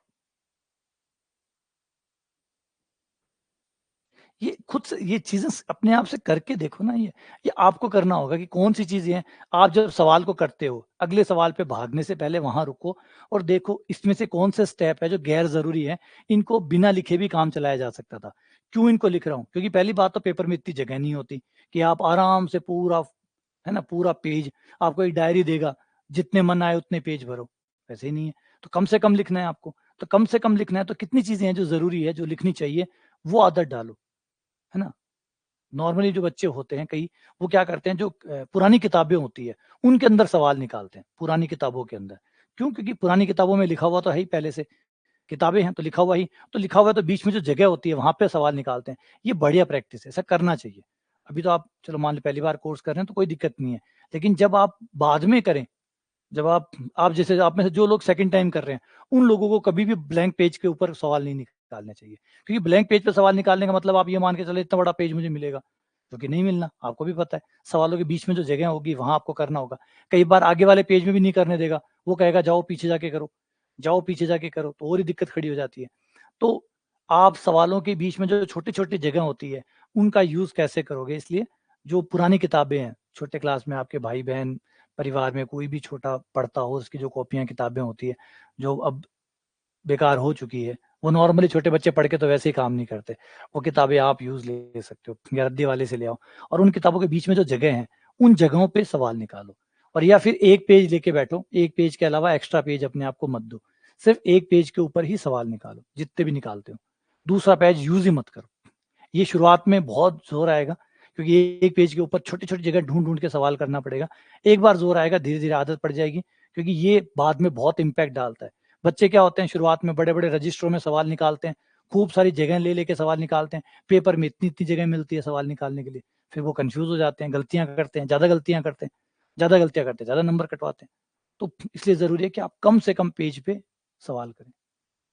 ये खुद से ये चीजें अपने आप से करके देखो ना, ये आपको करना होगा कि कौन सी चीजें हैं। आप जब सवाल को करते हो, अगले सवाल पे भागने से पहले वहां रुको और देखो इसमें से कौन से स्टेप है जो गैर जरूरी है, इनको बिना लिखे भी काम चलाया जा सकता था। क्यों इनको लिख रहा हूँ, क्योंकि पहली बात तो पेपर में इतनी जगह नहीं होती कि आप आराम से पूरा, है ना, पूरा पेज, आपको एक डायरी देगा, जितने मन आए उतने पेज भरो, वैसे ही नहीं है। तो कम से कम लिखना है आपको, तो कम से कम लिखना है, तो कितनी चीजें हैं जो जरूरी है, जो लिखनी चाहिए, वो आदत डालो, है ना। नॉर्मली जो बच्चे होते हैं कई, वो क्या करते हैं, जो पुरानी किताबें होती है उनके अंदर सवाल निकालते हैं, पुरानी किताबों के अंदर। क्यों, क्योंकि पुरानी किताबों में लिखा हुआ तो है ही, पहले से किताबें हैं तो लिखा हुआ ही, तो लिखा हुआ है तो बीच में जो जगह होती है वहां पे सवाल निकालते हैं। ये बढ़िया प्रैक्टिस है, ऐसा करना चाहिए। अभी तो आप चलो मान लो पहली बार कोर्स कर रहे हैं तो कोई दिक्कत नहीं है, लेकिन जब आप बाद में करें, जब आप जैसे आप में से जो लोग सेकंड टाइम कर रहे हैं, उन लोगों को कभी भी ब्लैंक पेज के ऊपर सवाल नहीं निकालने चाहिए। क्योंकि ब्लैंक पेज पे सवाल निकालने का मतलब आप ये मान के चले इतना बड़ा पेज मुझे मिलेगा, जो कि नहीं मिलना, आपको भी पता है। सवालों के बीच में जो जगह होगी वहां आपको करना होगा। कई बार आगे वाले पेज में भी नहीं करने देगा, वो कहेगा जाओ पीछे जाके करो, जाओ पीछे जाके करो, तो और ही दिक्कत खड़ी हो जाती है। तो आप सवालों के बीच में जो छोटी छोटी जगह होती है, उनका यूज कैसे करोगे, इसलिए जो पुरानी किताबें हैं, छोटे क्लास में आपके भाई बहन, परिवार में कोई भी छोटा पढ़ता हो, उसकी जो कॉपियां किताबें होती है, जो अब बेकार हो चुकी है, वो नॉर्मली छोटे बच्चे पढ़ के तो वैसे ही काम नहीं करते, वो किताबें आप यूज ले सकते हो, या रद्दी वाले से ले आओ, और उन किताबों के बीच में जो जगह है, उन जगहों पे सवाल निकालो। और या फिर एक पेज लेके बैठो, एक पेज के अलावा एक्स्ट्रा पेज अपने आप को मत दो, सिर्फ एक पेज के ऊपर ही सवाल निकालो, जितने भी निकालते हो। दूसरा पेज यूज ही मत करो। ये शुरुआत में बहुत जोर आएगा, क्योंकि एक पेज के ऊपर छोटी छोटी जगह ढूंढ ढूंढ के सवाल करना पड़ेगा। एक बार जोर आएगा, धीरे धीरे आदत पड़ जाएगी, क्योंकि ये बाद में बहुत इंपैक्ट डालता है। बच्चे क्या होते हैं, शुरुआत में बड़े बड़े रजिस्टरों में सवाल निकालते हैं, खूब सारी जगह ले लेके सवाल निकालते हैं, पेपर में इतनी इतनी जगह मिलती है सवाल निकालने के लिए, फिर वो कंफ्यूज हो जाते हैं, गलतियां करते हैं, ज्यादा गलतियां करते हैं, ज्यादा नंबर कटवाते हैं। तो इसलिए जरूरी है कि आप कम से कम पेज पे सवाल करें।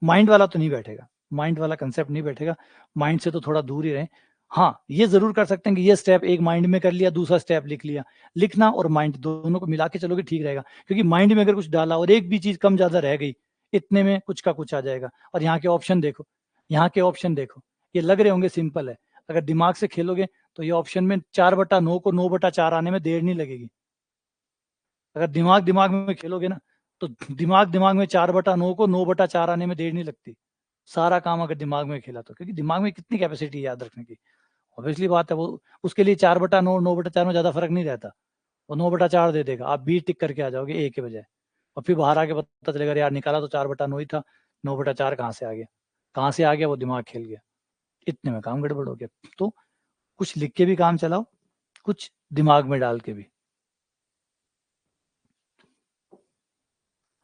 माइंड वाला तो नहीं बैठेगा, माइंड वाला कंसेप्ट नहीं बैठेगा, माइंड से तो थोड़ा दूर ही रहें। हाँ, ये जरूर कर सकते हैं कि ये स्टेप एक माइंड में कर लिया, दूसरा स्टेप लिख लिया। लिखना और माइंड दोनों को मिला के चलोगे ठीक रहेगा, क्योंकि माइंड में अगर कुछ डाला और एक भी चीज कम ज्यादा रह गई, इतने में कुछ का कुछ आ जाएगा। और यहाँ के ऑप्शन देखो, यहाँ के ऑप्शन देखो, ये लग रहे होंगे सिंपल है, अगर दिमाग से खेलोगे तो ये ऑप्शन में 4/9 को 9/4 आने में देर नहीं लगेगी। अगर दिमाग दिमाग में खेलोगे ना, तो दिमाग दिमाग में 4/9 को 9/4 आने में देर नहीं लगती। सारा काम अगर दिमाग में खेला तो, क्योंकि दिमाग में कितनी कैपेसिटी है याद रखने की। ऑब्वियसली बात है, वो उसके लिए 4/9 9/4 में ज्यादा फर्क नहीं रहता। वो 9/4 दे देगा, आप बी टिक करके आ जाओगे ए के बजाय, और फिर बाहर आके पता चलेगा यार निकाला तो 4/9 ही था, 9/4 कहाँ से आ गया, कहाँ से आ गया, वो दिमाग खेल गया, इतने में काम गड़बड़ हो गया। तो कुछ लिख के भी काम चलाओ, कुछ दिमाग में डाल के भी।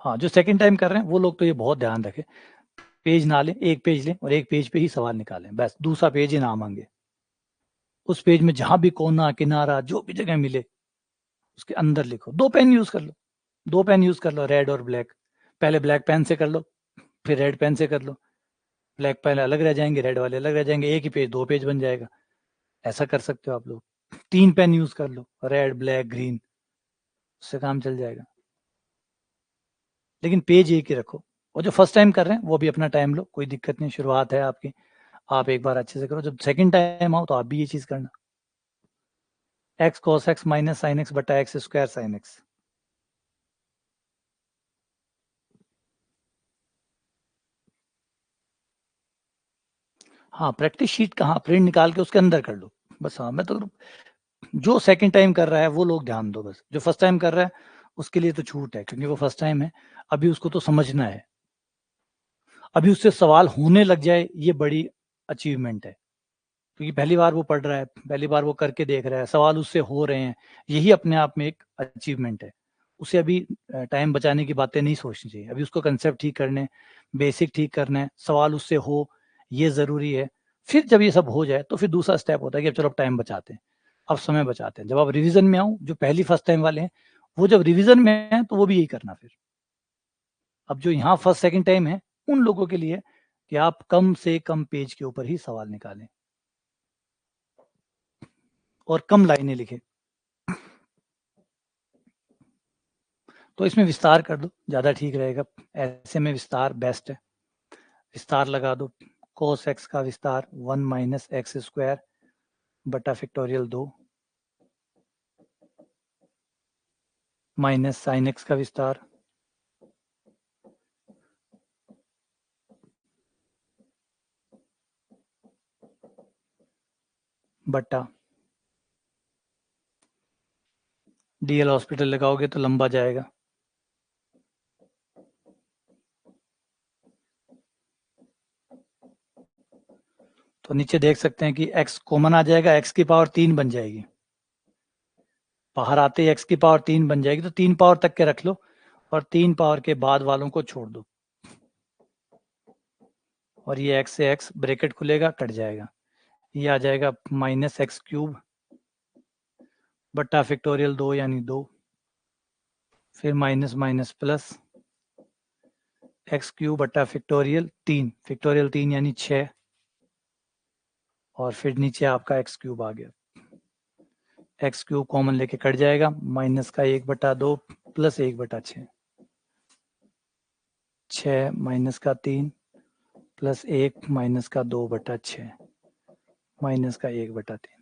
हाँ, जो सेकंड टाइम कर रहे हैं वो लोग तो ये बहुत ध्यान रखें, पेज ना लें, एक पेज लें और एक पेज पे ही सवाल निकालें, बस दूसरा पेज ही ना मांगे। उस पेज में जहां भी कोना किनारा जो भी जगह मिले उसके अंदर लिखो। 2 पेन यूज कर लो, 2 पेन यूज कर लो, रेड और ब्लैक। पहले ब्लैक पेन से कर लो, फिर रेड पेन से कर लो। ब्लैक पेन अलग रह जाएंगे, रेड वाले अलग रह जाएंगे, एक ही पेज 2 पेज बन जाएगा। ऐसा कर सकते हो आप लोग। 3 पेन यूज कर लो, रेड ब्लैक ग्रीन, उससे काम चल जाएगा। लेकिन पेज एक ही रखो। और जो फर्स्ट टाइम कर रहे हैं वो भी अपना टाइम लो, कोई दिक्कत नहीं, शुरुआत है आपकी, आप एक बार अच्छे से करो। जब सेकंड टाइम आओ तो आप भी ये चीज करना, x cos x minus sine x बटा एक्स स्क्वायर साइन एक्स। हाँ, प्रैक्टिस शीट कहाँ, प्रिंट निकाल के उसके अंदर कर लो बस। हाँ, मैं तो जो सेकंड टाइम कर रहा है वो लोग ध्यान दो बस, जो फर्स्ट टाइम कर रहा है उसके लिए तो छूट है, क्योंकि वो फर्स्ट टाइम है, अभी उसको तो समझना है। अभी उससे सवाल होने लग जाए ये बड़ी अचीवमेंट है, क्योंकि पहली बार वो पढ़ रहा है, पहली बार वो करके देख रहा है, सवाल उससे हो रहे हैं, यही अपने आप में एक अचीवमेंट है। उसे अभी टाइम बचाने की बातें नहीं सोचनी चाहिए, अभी उसको कंसेप्ट ठीक करने, बेसिक ठीक करना है, सवाल उससे हो ये जरूरी है। फिर जब ये सब हो जाए तो फिर दूसरा स्टेप होता है कि अब चलो अब टाइम बचाते हैं, अब समय बचाते हैं। जब आप रिवीजन में आओ, जो पहली फर्स्ट टाइम वाले हैं वो जब रिवीजन में हैं तो वो भी यही करना। फिर अब जो यहाँ फर्स्ट सेकंड टाइम है उन लोगों के लिए कि आप कम से कम पेज के ऊपर ही सवाल निकालें और कम लाइनें लिखें। तो इसमें विस्तार कर दो, ज़्यादा ठीक रहेगा, ऐसे में विस्तार बेस्ट है। विस्तार लगा दो, cos x का विस्तार 1 माइनस एक्स स्क्वायर बटा फैक्टोरियल 2 माइनस साइन एक्स का विस्तार बटा डीएल हॉस्पिटल लगाओगे तो लंबा जाएगा, तो नीचे देख सकते हैं कि x कॉमन आ जाएगा, x की पावर 3 बन जाएगी, बाहर आते ही x की पावर 3 बन जाएगी, तो 3 पावर तक के रख लो और 3 पावर के बाद वालों को छोड़ दो, और ये x से x ब्रैकेट खुलेगा कट जाएगा, ये आ जाएगा माइनस एक्स क्यूब बटा फैक्टोरियल 2 यानी 2, फिर minus minus plus x cube बटा फैक्टोरियल 3 यानी 6, और फिर नीचे आपका एक्स क्यूब आ गया। एक्स क्यूब कॉमन लेके कट जाएगा, माइनस का 1/2 प्लस 1/6, 6 माइनस का 3 प्लस 1 माइनस का 2/6 माइनस का 1/3।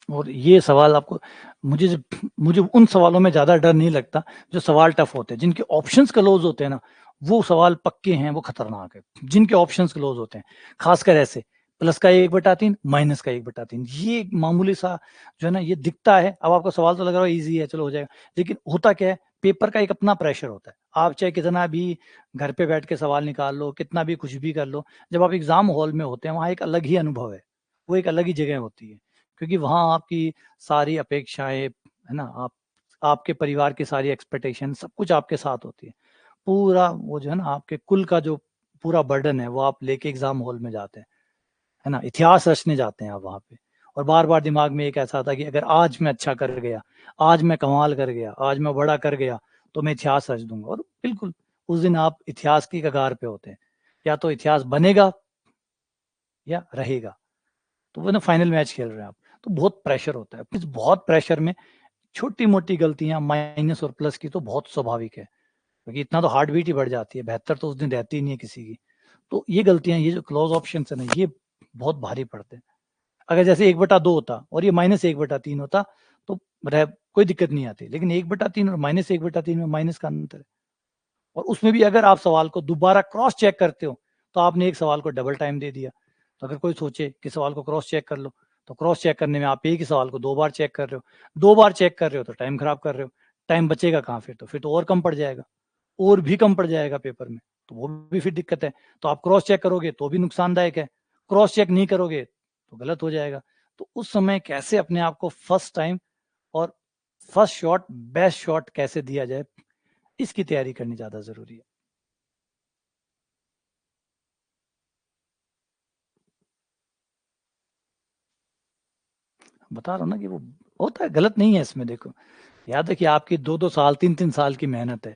और ये सवाल आपको, मुझे उन सवालों में ज़्यादा डर नहीं लगता जो सवाल टफ होते हैं, जिनके ऑप्शंस क्लोज होते हैं ना, वो सवाल पक्के हैं, वो खतरनाक है। जिनके ऑप्शंस क्लोज होते हैं, खासकर ऐसे प्लस का 1/3 माइनस का 1/3, ये मामूली सा जो है ना, ये दिखता है। अब आपको सवाल तो लग रहा है ईजी है, चलो हो जाएगा, लेकिन होता क्या है, पेपर का एक अपना प्रेशर होता है। आप चाहे कितना भी घर पे बैठ के सवाल निकाल लो, कितना भी कुछ भी कर लो, जब आप एग्जाम हॉल में होते हैं वहाँ एक अलग ही अनुभव है, वो एक अलग ही जगह होती है, क्योंकि वहाँ आपकी सारी अपेक्षाएं है ना, आपके परिवार की सारी एक्सपेक्टेशन सब कुछ आपके साथ होती है। पूरा वो जो है ना, आपके कुल का जो पूरा बर्डन है वो आप लेके एग्जाम हॉल में जाते हैं, है ना, इतिहास रचने जाते हैं आप वहाँ पे। और बार बार दिमाग में एक ऐसा था कि अगर आज मैं अच्छा कर गया, आज मैं कमाल कर गया, आज मैं बड़ा कर गया, तो मैं इतिहास रच दूंगा। और बिल्कुल उस दिन आप इतिहास की कगार पे होते हैं, या तो इतिहास बनेगा या रहेगा, तो वो ना फाइनल मैच खेल रहे हैं आप, तो बहुत प्रेशर होता है। इस बहुत प्रेशर में छोटी मोटी गलतियां माइनस और प्लस की तो बहुत स्वाभाविक है, क्योंकि इतना तो हार्ट बीट ही बढ़ जाती है, 72 तो उस दिन रहती ही नहीं है किसी की। तो ये गलतियां, ये जो क्लोज ऑप्शन है ना, ये बहुत भारी पड़ते हैं। अगर जैसे 1/2 होता और ये -1/3 होता तो कोई दिक्कत नहीं आती, लेकिन 1/3 और -1/3 में माइनस का अंतर है। और उसमें भी अगर आप सवाल को दोबारा क्रॉस चेक करते हो तो आपने एक सवाल को डबल टाइम दे दिया, तो अगर कोई सोचे कि सवाल को क्रॉस चेक कर लो, तो क्रॉस चेक करने में आप एक ही सवाल को 2 बार चेक कर रहे हो, 2 बार चेक कर रहे हो तो टाइम खराब कर रहे हो, टाइम बचेगा कहाँ फिर तो और कम पड़ जाएगा, और भी कम पड़ जाएगा पेपर में, तो वो भी फिर दिक्कत है। तो आप क्रॉस चेक करोगे तो भी नुकसानदायक है, क्रॉस चेक नहीं करोगे तो गलत हो जाएगा। तो उस समय कैसे अपने आप को फर्स्ट टाइम और फर्स्ट शॉट बेस्ट शॉट कैसे दिया जाए, इसकी तैयारी करनी ज्यादा जरूरी है। बता रहा हूँ ना कि वो होता है, गलत नहीं है इसमें। देखो याद है कि आपकी 2-2 साल 3-3 साल की मेहनत है,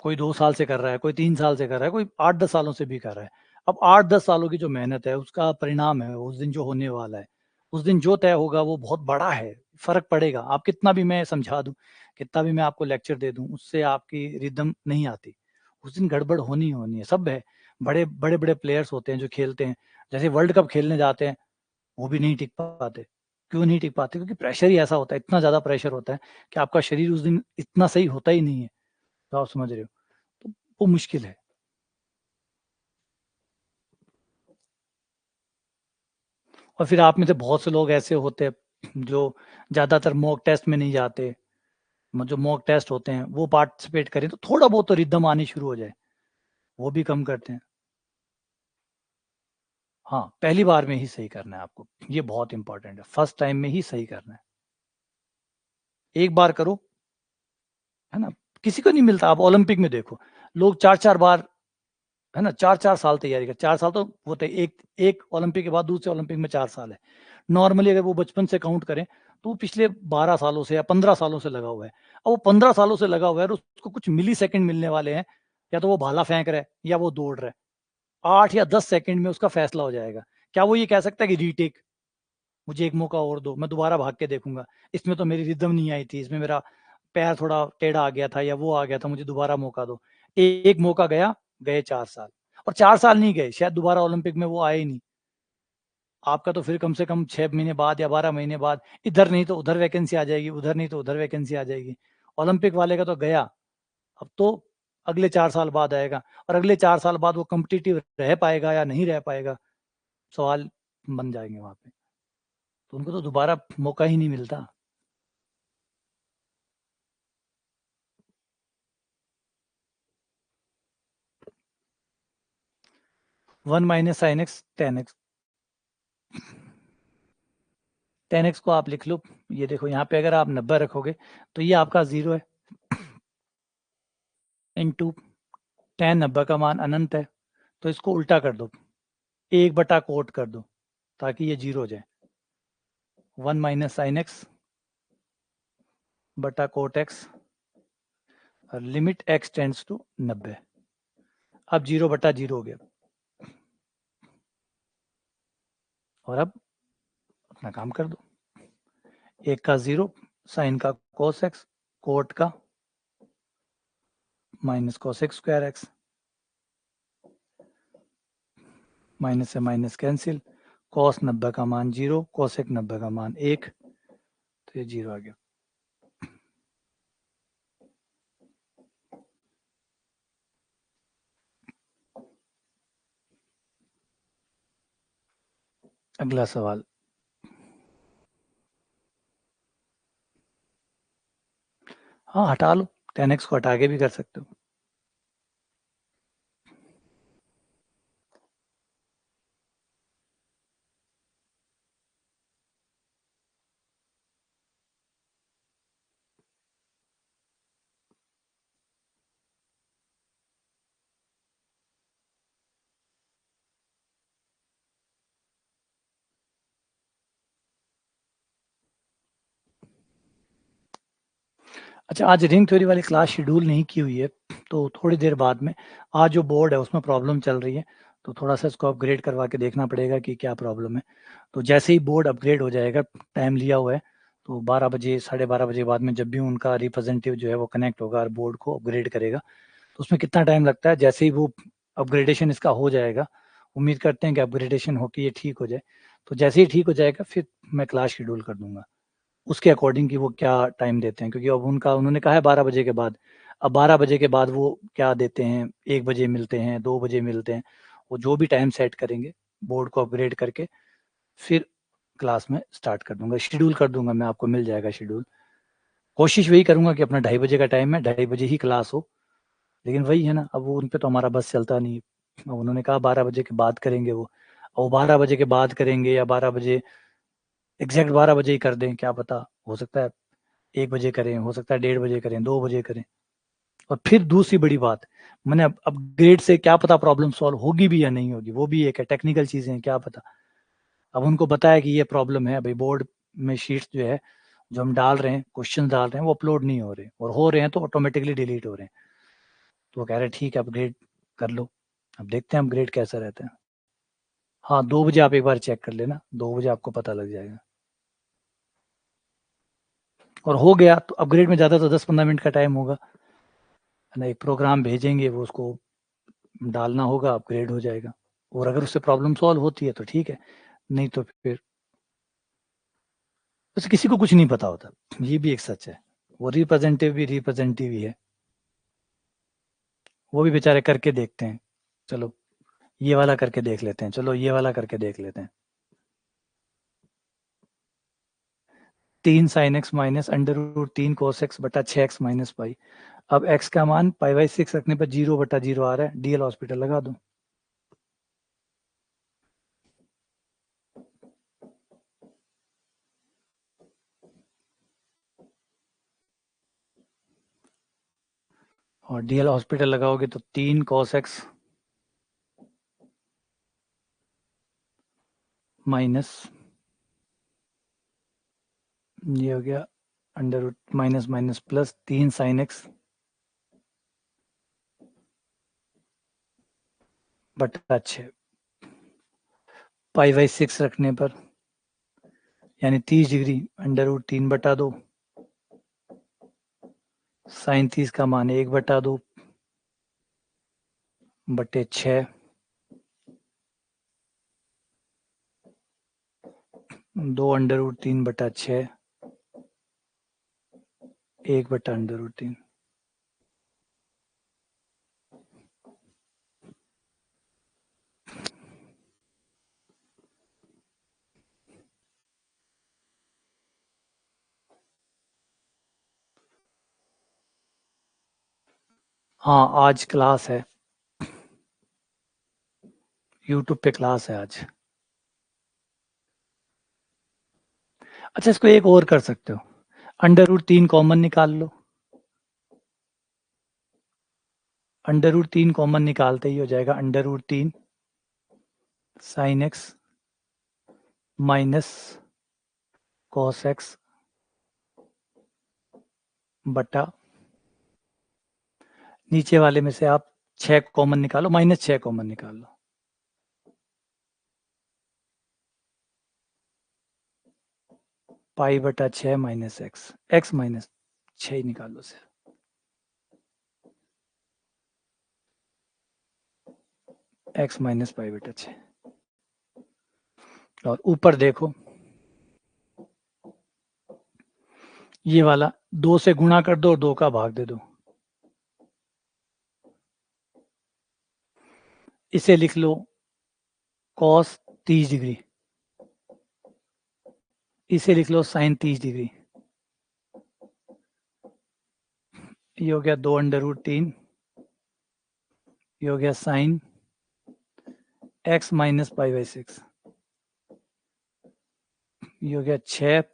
कोई 2 साल से कर रहा है, कोई 3 साल से कर रहा है, कोई 8-10 सालों से भी कर रहा है। अब 8-10 सालों की जो मेहनत है उसका परिणाम है उस दिन जो होने वाला है, उस दिन जो तय होगा वो बहुत बड़ा है, फर्क पड़ेगा। आप कितना भी मैं समझा दूं, कितना भी मैं आपको लेक्चर दे दूं, उससे आपकी रिदम नहीं आती। उस दिन गड़बड़ होनी होनी है, सब है। बड़े बड़े बड़े प्लेयर्स होते हैं जो खेलते हैं, जैसे वर्ल्ड कप खेलने जाते हैं, वो भी नहीं टिक पाते। क्यों नहीं टिक पाते? क्योंकि प्रेशर ही ऐसा होता है, इतना ज्यादा प्रेशर होता है कि आपका शरीर उस दिन इतना सही होता ही नहीं है। तो आप समझ रहे हो, तो वो मुश्किल है। और फिर आप में से बहुत से लोग ऐसे होते हैं जो ज्यादातर मॉक टेस्ट में नहीं जाते, जो मॉक टेस्ट होते हैं वो पार्टिसिपेट करें तो थोड़ा बहुत तो रिदम आनी शुरू हो जाए, वो भी कम करते हैं। हाँ, पहली बार में ही सही करना है आपको, ये बहुत इंपॉर्टेंट है, फर्स्ट टाइम में ही सही करना है। एक बार करो, है ना, किसी को नहीं मिलता। आप ओलंपिक में देखो, लोग 4-4 बार, है ना, 4-4 साल तैयारी कर, 4 साल तो होते, एक एक ओलंपिक के बाद दूसरे ओलंपिक में 4 साल है। नॉर्मली अगर वो बचपन से काउंट करें तो वो पिछले 12 सालों से या 15 सालों से लगा हुआ है। अब वो 15 सालों से लगा हुआ है और उसको कुछ मिली सेकेंड मिलने वाले हैं, या तो वो भाला फेंक रहा है या वो दौड़ रहा है, 8 या 10 सेकंड में उसका फैसला हो जाएगा। क्या वो ये कह सकता है कि रीटेक, मुझे एक मौका और दो, मैं दोबारा भाग के देखूंगा, इसमें तो मेरी रिदम नहीं आई थी, इसमें मेरा पैर थोड़ा टेढ़ा आ गया था या वो आ गया था, मुझे दोबारा मौका दो। एक मौका गया, गए 4 साल, और 4 साल नहीं गए, शायद दोबारा ओलंपिक में वो आए ही नहीं। आपका तो फिर कम से कम 6 महीने बाद या 12 महीने बाद, इधर नहीं तो उधर वैकेंसी आ जाएगी, उधर नहीं तो उधर वैकेंसी आ जाएगी। ओलंपिक वाले का तो गया, अब तो अगले 4 साल बाद आएगा, और अगले 4 साल बाद वो कम्पिटिटिव रह पाएगा या नहीं रह पाएगा, सवाल बन जाएंगे वहां पे। तो उनको तो दोबारा मौका ही नहीं मिलता। 1 - sin x 10x, 10x को आप लिख लो। ये देखो यहाँ पे अगर आप 90 रखोगे तो ये आपका 0 है, इंटू 10, 90 का मान अनंत है, तो इसको उल्टा कर दो, 1/कोट कर दो ताकि ये 0 हो जाए। 1 - sin x बटा कोट एक्स, और लिमिट x टेंड्स टू 90। अब 0/0 हो गया, और अब अपना काम कर दो। 1 का 0, साइन का cos x, कोट का minus cos x square x, minus से माइनस कैंसिल, cos 90 का मान 0, cosec 90 का मान 1, तो ये 0 आ गया। अगला सवाल, हाँ हटा लो, 10x को हटा के भी कर सकते हो। अच्छा, आज रिंग थ्योरी वाली क्लास शेड्यूल नहीं की हुई है, तो थोड़ी देर बाद में, आज जो बोर्ड है उसमें प्रॉब्लम चल रही है, तो थोड़ा सा इसको अपग्रेड करवा के देखना पड़ेगा कि क्या प्रॉब्लम है। तो जैसे ही बोर्ड अपग्रेड हो जाएगा, टाइम लिया हुआ है, तो 12 बजे 12:30 बजे बाद में जब भी उनका रिप्रेजेंटेटिव जो है वो कनेक्ट होगा और बोर्ड को अपग्रेड करेगा, तो उसमें कितना टाइम लगता है, जैसे ही वो अपग्रेडेशन इसका हो जाएगा, उम्मीद करते हैं कि अपग्रेडेशन होकर ये ठीक हो जाए, तो जैसे ही ठीक हो जाएगा फिर मैं क्लास शेड्यूल कर दूंगा उसके अकॉर्डिंग कि वो क्या टाइम देते हैं, क्योंकि अब उनका उन्होंने कहा है 12 बजे के बाद। अब 12 बजे के बाद वो क्या देते हैं, 1 बजे मिलते हैं, 2 बजे मिलते हैं, वो जो भी टाइम सेट करेंगे बोर्ड को अपग्रेड करके फिर क्लास में स्टार्ट कर दूंगा, शेड्यूल कर दूंगा मैं, आपको मिल जाएगा शेड्यूल। कोशिश वही करूंगा कि अपना 2:30 बजे का टाइम है, 2:30 बजे ही क्लास हो, लेकिन वही है ना, अब वो उन पे तो हमारा बस चलता नहीं है। अब उन्होंने कहा 12 बजे के बाद करेंगे वो, और 12 बजे के बाद करेंगे या 12 बजे एग्जैक्ट 12 बजे ही कर दें, क्या पता, हो सकता है 1 बजे करें, हो सकता है 1:30 बजे करें, 2 बजे करें। और फिर दूसरी बड़ी बात, मैंने अपग्रेड से क्या पता प्रॉब्लम सॉल्व होगी भी या नहीं होगी, वो भी एक है, टेक्निकल चीजें हैं, क्या पता। अब उनको बताया कि ये प्रॉब्लम है भाई, बोर्ड में शीट्स जो है, जो हम डाल रहे हैं, क्वेश्चन डाल रहे हैं, वो अपलोड नहीं हो रहे, और हो रहे हैं तो ऑटोमेटिकली डिलीट हो रहे हैं। तो वो कह रहे ठीक है अपग्रेड कर लो। अब देखते हैं अपग्रेड कैसा रहता है। हाँ 2 बजे आप एक बार चेक कर लेना, 2 बजे आपको पता लग जाएगा। और हो गया तो अपग्रेड में ज़्यादा तो 10-15 मिनट का टाइम होगा, है ना, एक प्रोग्राम भेजेंगे, वो उसको डालना होगा, अपग्रेड हो जाएगा। और अगर उससे प्रॉब्लम सॉल्व होती है तो ठीक है, नहीं तो फिर वैसे किसी को कुछ नहीं पता होता, ये भी एक सच है। वो रिप्रेजेंटेटिव ही है, वो भी बेचारे करके देखते हैं, चलो ये वाला करके देख लेते हैं, चलो ये वाला करके देख लेते हैं। 3 sin x minus √3 cos x बटा 6x माइनस पाई। अब x का मान π/6 रखने पर 0/0 आ रहा है, डीएल हॉस्पिटल लगा दो। और डीएल हॉस्पिटल लगाओगे तो 3 cos x माइनस, ये हो गया √ minus minus plus 3 sin x बटा 6 π/6 रखने पर यानी 30 डिग्री √3/2 sin 30 का मान 1/2 बटे 6 2 √3/6 1/√3। हाँ आज क्लास है, यूट्यूब पे क्लास है आज। अच्छा इसको एक और कर सकते हो, √3 कॉमन निकाल लो, √3 कॉमन निकालते ही हो जाएगा √3 sin x minus cos x बटा, नीचे वाले में से आप 6 कॉमन निकालो, -6 कॉमन निकाल लो, π/6 माइनस x माइनस 6 ही निकालो सिर्फ, x माइनस π/6। और ऊपर देखो ये वाला 2 से गुणा कर दो और 2 का भाग दे दो, इसे लिख लो cos 30 डिग्री, इसे लिख लो sin 30 डिग्री, ये हो गया 2 √3, ये हो गया sin x माइनस π/6, ये हो गया 6,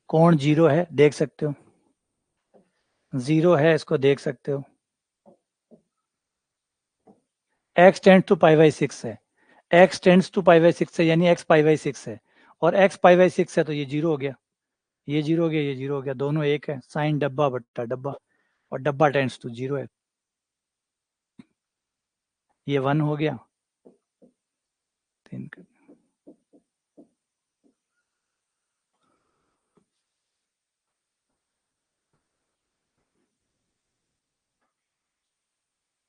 कोण 0 है देख सकते हो, 0 है इसको देख सकते हो, x टेंड्स टू π/6 है, x टेंड्स टू π/6 है यानी x π/6 है, और x π/6 है तो ये 0 हो गया, ये 0 हो गया, ये 0 हो गया, दोनों एक है, साइन डब्बा बट्टा डब्बा, और डब्बा टेंड्स टू 0 है, ये 1 हो गया। 3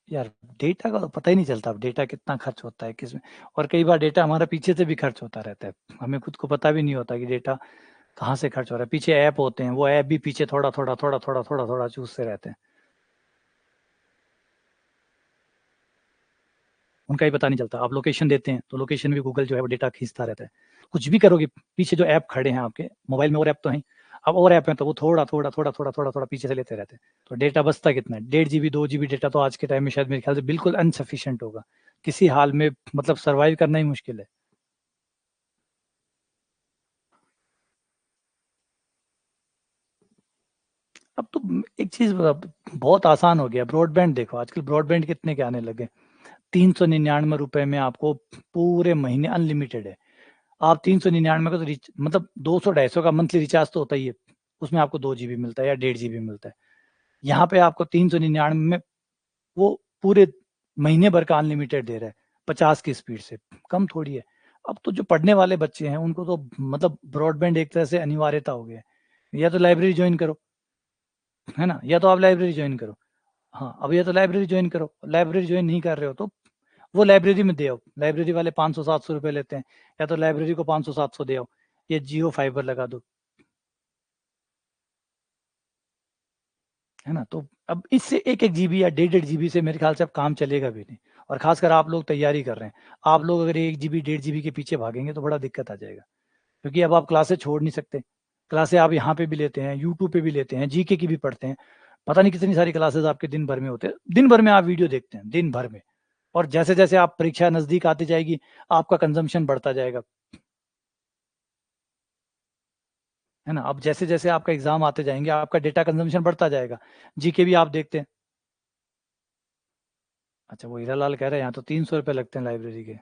यार डेटा का तो पता ही नहीं चलता, अब डेटा कितना खर्च होता है किसमें, और कई बार डेटा हमारा पीछे से भी खर्च होता रहता है, हमें खुद को पता भी नहीं होता कि डेटा कहाँ से खर्च हो रहा है। पीछे ऐप होते हैं, वो ऐप भी पीछे थोड़ा थोड़ा थोड़ा थोड़ा थोड़ा थोड़ा चूसते रहते हैं। उनका ही पता नहीं चलता। आप लोकेशन देते हैं तो लोकेशन भी गूगल जो है वो डेटा खींचता रहता है। कुछ भी करोगे, पीछे जो ऐप खड़े हैं आपके मोबाइल में, और ऐप तो हैं, अब और ऐप है तो वो थोड़ा थोड़ा थोड़ा थोड़ा थोड़ा थोड़ा पीछे से लेते रहते हैं। तो डेटा बचता कितना है? 1.5 GB 2 GB डेटा तो आज के टाइम में शायद मेरे ख्याल से बिल्कुल अनसफिशिएंट होगा, किसी हाल में मतलब सर्वाइव करना ही मुश्किल है। अब तो एक चीज बहुत आसान हो गया, ब्रॉडबैंड देखो आजकल ब्रॉडबैंड कितने के आने लगे। 399 रुपए में आपको पूरे महीने अनलिमिटेड है। आप 399 का तो मतलब 200-250 का मंथली रिचार्ज तो होता ही है, उसमें आपको 2 GB मिलता है या 1.5 GB मिलता है। यहाँ पे आपको 399 में वो पूरे महीने भर का अनलिमिटेड दे रहा है 50 की स्पीड से, कम थोड़ी है। अब तो जो पढ़ने वाले बच्चे हैं उनको तो मतलब ब्रॉडबैंड एक तरह से अनिवार्यता हो गया है। या तो लाइब्रेरी ज्वाइन करो, है ना, या तो आप लाइब्रेरी ज्वाइन करो। हाँ, अब या तो लाइब्रेरी ज्वाइन करो, लाइब्रेरी ज्वाइन नहीं कर रहे हो तो वो लाइब्रेरी में दे आओ, लाइब्रेरी वाले 500-700 रुपए लेते हैं, या तो लाइब्रेरी को 500-700 दे आओ, या जियो फाइबर लगा दो, है ना। तो अब इससे 1-1 GB या 1.5-1.5 GB से मेरे ख्याल से अब काम चलेगा भी नहीं। और खासकर आप लोग तैयारी कर रहे हैं, आप लोग अगर 1 GB 1.5 GB के पीछे भागेंगे तो बड़ा दिक्कत आ जाएगा, क्योंकि अब आप क्लासेस छोड़ नहीं सकते। क्लासेस आप यहाँ पे भी लेते हैं, यूट्यूब पे भी लेते हैं, जीके की भी पढ़ते हैं, पता नहीं कितनी सारी क्लासेस आपके दिन भर में होते हैं, दिन भर में आप वीडियो देखते हैं दिन भर में। और जैसे जैसे आप परीक्षा नजदीक आती जाएगी आपका कंजम्पशन बढ़ता जाएगा, है ना। अब जैसे जैसे आपका एग्जाम आते जाएंगे आपका डेटा कंजम्पशन बढ़ता जाएगा। जीके भी आप देखते हैं। अच्छा, वो हीरालाल कह रहे हैं यहाँ तो 300 रुपये लगते हैं लाइब्रेरी के।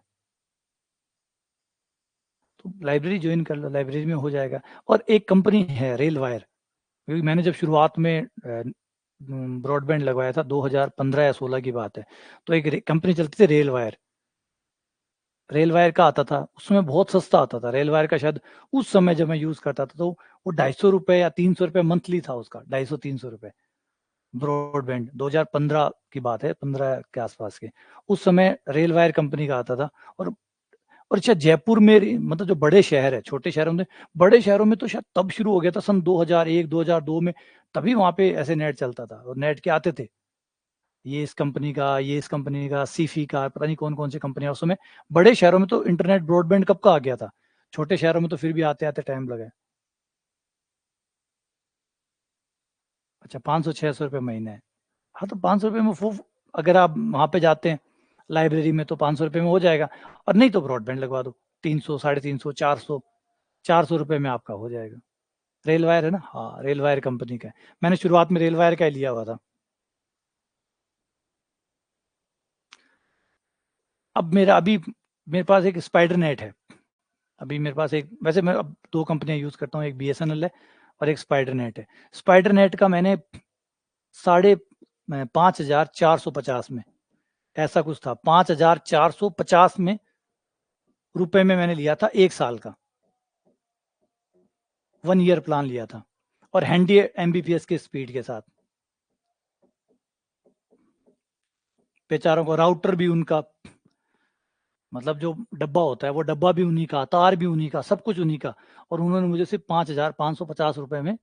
तो लाइब्रेरी ज्वाइन कर लो, लाइब्रेरी में हो जाएगा। और एक कंपनी है रेल वायर, क्योंकि मैंने जब शुरुआत में ब्रॉडबैंड लगवाया था 2015 या 16 की बात है, तो एक कंपनी चलती थी रेल वायर। रेल वायर का आता था, उसमें बहुत सस्ता आता था रेल वायर का, शायद उस समय जब मैं यूज करता था तो वो 250 रुपये या 300 रुपये मंथली था उसका, 250-300 रुपये ब्रॉडबैंड। 2015 की बात है, 15 के आसपास के। उस समय रेल वायर कंपनी का आता था। और और अच्छा, जयपुर में मतलब जो बड़े शहर है, छोटे शहरों में, बड़े शहरों में तो शायद तब शुरू हो गया था सन 2001 2002 में, तभी वहां पे ऐसे नेट चलता था। और नेट के आते थे, ये इस कंपनी का, ये इस कंपनी का, सीफी का, पता नहीं कौन कौन सी कंपनियां उस समय। बड़े शहरों में तो इंटरनेट ब्रॉडबैंड कब का आ गया था, छोटे शहरों में तो फिर भी आते आते टाइम लगा। अच्छा, 500-600 रुपये महीने है। हाँ, तो 500 रुपये में वो, अगर आप वहां पे जाते हैं लाइब्रेरी में तो 500 रुपये में हो जाएगा। और नहीं तो ब्रॉडबैंड लगवा दो, 300, 350, 400 में आपका हो जाएगा। रेल वायर है ना, हाँ रेल वायर कंपनी का है। मैंने शुरुआत में रेल वायर का ही लिया हुआ था। अब मेरा अभी मेरे पास एक स्पाइडर नेट है। अभी मेरे पास एक, वैसे मैं अब 2 कंपनियां यूज करता हूँ, एक BSNL है और एक स्पाइडर नेट है। स्पाइडर नेट का मैंने 5,450 में, ऐसा कुछ था, 5,450 में रुपए में मैंने लिया था 1 साल का, 1 ईयर प्लान लिया था, और हैंडी MBPS के स्पीड के साथ। बेचारों को राउटर भी उनका, मतलब जो डब्बा होता है वो डब्बा भी उन्हीं का, तार भी उन्हीं का, सब कुछ उन्हीं का। और उन्होंने मुझे सिर्फ 5,550 में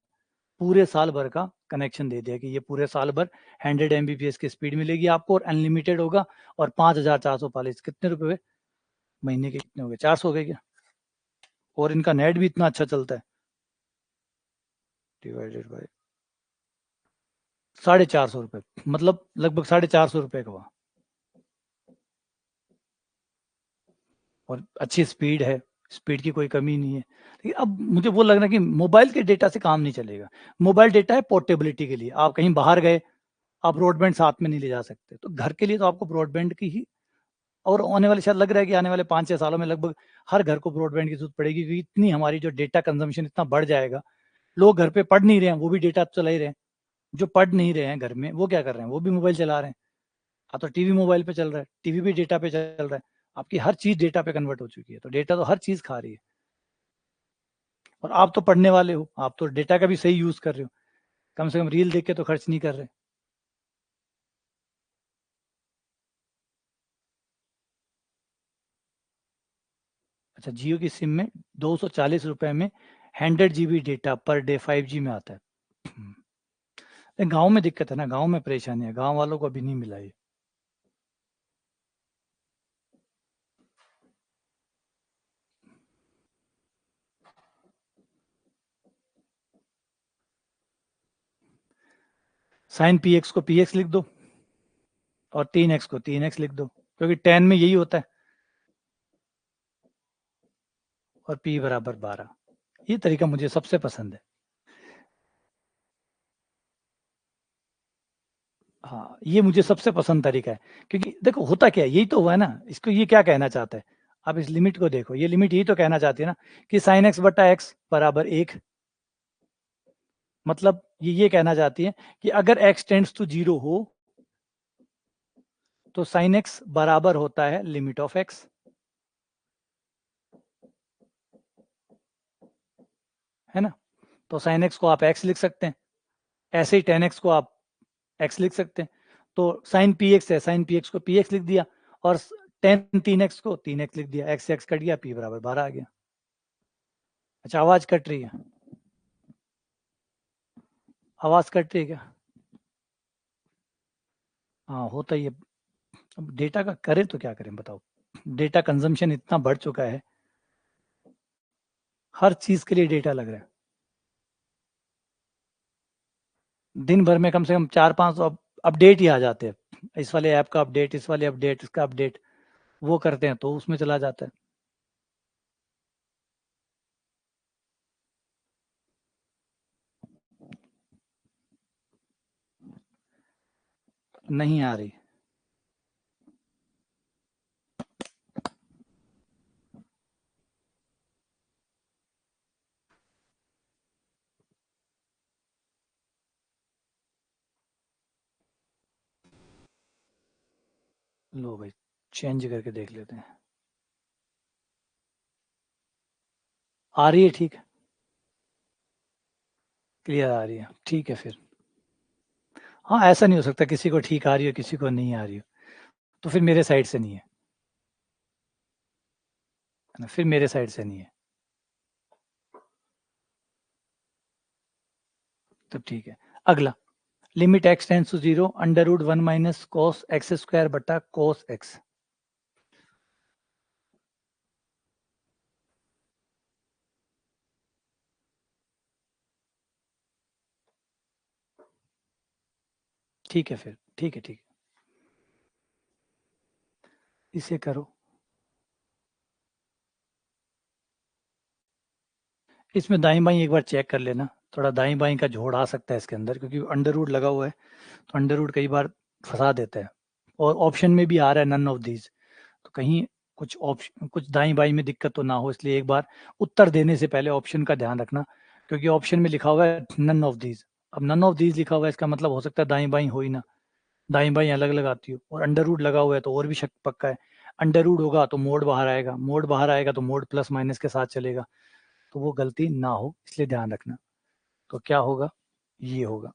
पूरे साल भर का कनेक्शन दे दिया कि ये पूरे साल भर 100 MBPS की स्पीड मिलेगी आपको, और अनलिमिटेड होगा। और 5,440 कितने रुपए हुए महीने के, कितने हो गए, 400 हो गए क्या। और इनका नेट भी इतना अच्छा चलता है, डिवाइडेड बाय 450 रुपये, मतलब लगभग 450 रुपये का हुआ। और अच्छी स्पीड है, स्पीड की कोई कमी नहीं है। लेकिन अब मुझे वो लग रहा है कि मोबाइल के डेटा से काम नहीं चलेगा। मोबाइल डेटा है पोर्टेबिलिटी के लिए, आप कहीं बाहर गए, आप ब्रॉडबैंड साथ में नहीं ले जा सकते, तो घर के लिए तो आपको ब्रॉडबैंड की ही, और आने वाले, शायद लग रहा है कि आने वाले 5-6 सालों में लगभग हर घर को ब्रॉडबैंड की जरूरत पड़ेगी, क्योंकि इतनी हमारी जो डेटा कंजम्पशन इतना बढ़ जाएगा। लोग घर पे पढ़ नहीं रहे हैं, वो भी डेटा चला ही रहे हैं। जो पढ़ नहीं रहे हैं घर में वो क्या कर रहे हैं, वो भी मोबाइल चला रहे हैं। हाँ, तो टीवी मोबाइल पे चल रहा है, टीवी भी डेटा पे चल रहा है। आपकी हर चीज डेटा पे कन्वर्ट हो चुकी है, तो डेटा तो हर चीज खा रही है। और आप तो पढ़ने वाले हो, आप तो डेटा का भी सही यूज कर रहे हो, कम से कम रील देख के तो खर्च नहीं कर रहे। अच्छा, जियो की सिम में 240 रुपए में 100 GB data per day 5G में आता है। गांव में दिक्कत है ना, गांव में परेशानी है, गांव वालों को अभी नहीं मिला ये। साइन पी एक्स को पी एक्स लिख दो और 3x को 3x लिख दो, क्योंकि tan में यही होता है, और p बराबर 12। ये तरीका मुझे सबसे पसंद है। हाँ, ये मुझे सबसे पसंद तरीका है, क्योंकि देखो होता क्या है, यही तो हुआ है ना। इसको ये क्या कहना चाहता है, आप इस लिमिट को देखो, ये लिमिट यही तो कहना चाहती है ना कि साइन एक्स बटा एक्स बराबर 1। मतलब ये कहना चाहती है कि अगर x टेंड्स टू 0 हो तो साइन एक्स बराबर होता है लिमिट ऑफ x, है ना। तो साइन एक्स को आप x लिख सकते हैं, ऐसे ही tan x को आप x लिख सकते हैं। तो साइन पी एक्स है, साइन पी एक्स को पी एक्स लिख दिया, और टेन 3x को 3x लिख दिया, x x कट गया, p बराबर 12 आ गया। अच्छा, आवाज कट रही है, आवाज कट रही है क्या? हाँ, होता ही है। अब डेटा का करें तो क्या करें बताओ, डेटा कंजम्पशन इतना बढ़ चुका है, हर चीज के लिए डेटा लग रहा है। दिन भर में कम से कम 4-5 अपडेट ही आ जाते हैं, इस वाले ऐप का अपडेट, इस वाले अपडेट, इसका अपडेट, वो करते हैं तो उसमें चला जाता है। नहीं आ रही। लो भाई, चेंज करके देख लेते हैं। आ रही है, ठीक है, क्लियर आ रही है, ठीक है फिर। हाँ, ऐसा नहीं हो सकता किसी को ठीक आ रही हो किसी को नहीं आ रही हो, तो फिर मेरे साइड से नहीं है ना, फिर मेरे साइड से नहीं है, तो ठीक है। अगला, limit x tends to 0 under root 1 minus cos x square बटा कॉस एक्स। ठीक है फिर, ठीक है, ठीक है, इसे करो। इसमें दाई बाई एक बार चेक कर लेना, थोड़ा दाई बाई का जोड़ आ सकता है इसके अंदर, क्योंकि अंडर रूट लगा हुआ है, तो अंडर रूट कई बार फंसा देता है, और ऑप्शन में भी आ रहा है नन ऑफ दीज, तो कहीं कुछ ऑप्शन, कुछ दाई बाई में दिक्कत तो ना हो, इसलिए एक बार उत्तर देने से पहले ऑप्शन का ध्यान रखना, क्योंकि ऑप्शन में लिखा हुआ है नन ऑफ दीज। अब नन ऑफ दीज लिखा हुआ है, इसका मतलब हो सकता है दाई बाई हो ही ना, दाई बाई अलग अलग आती हो, और अंडर रूट लगा हुआ है तो और भी शक पक्का है। अंडर रूट होगा तो मोड बाहर आएगा, मोड बाहर आएगा तो मोड प्लस माइनस के साथ चलेगा, तो वो गलती ना हो, इसलिए ध्यान रखना। तो क्या होगा, ये होगा,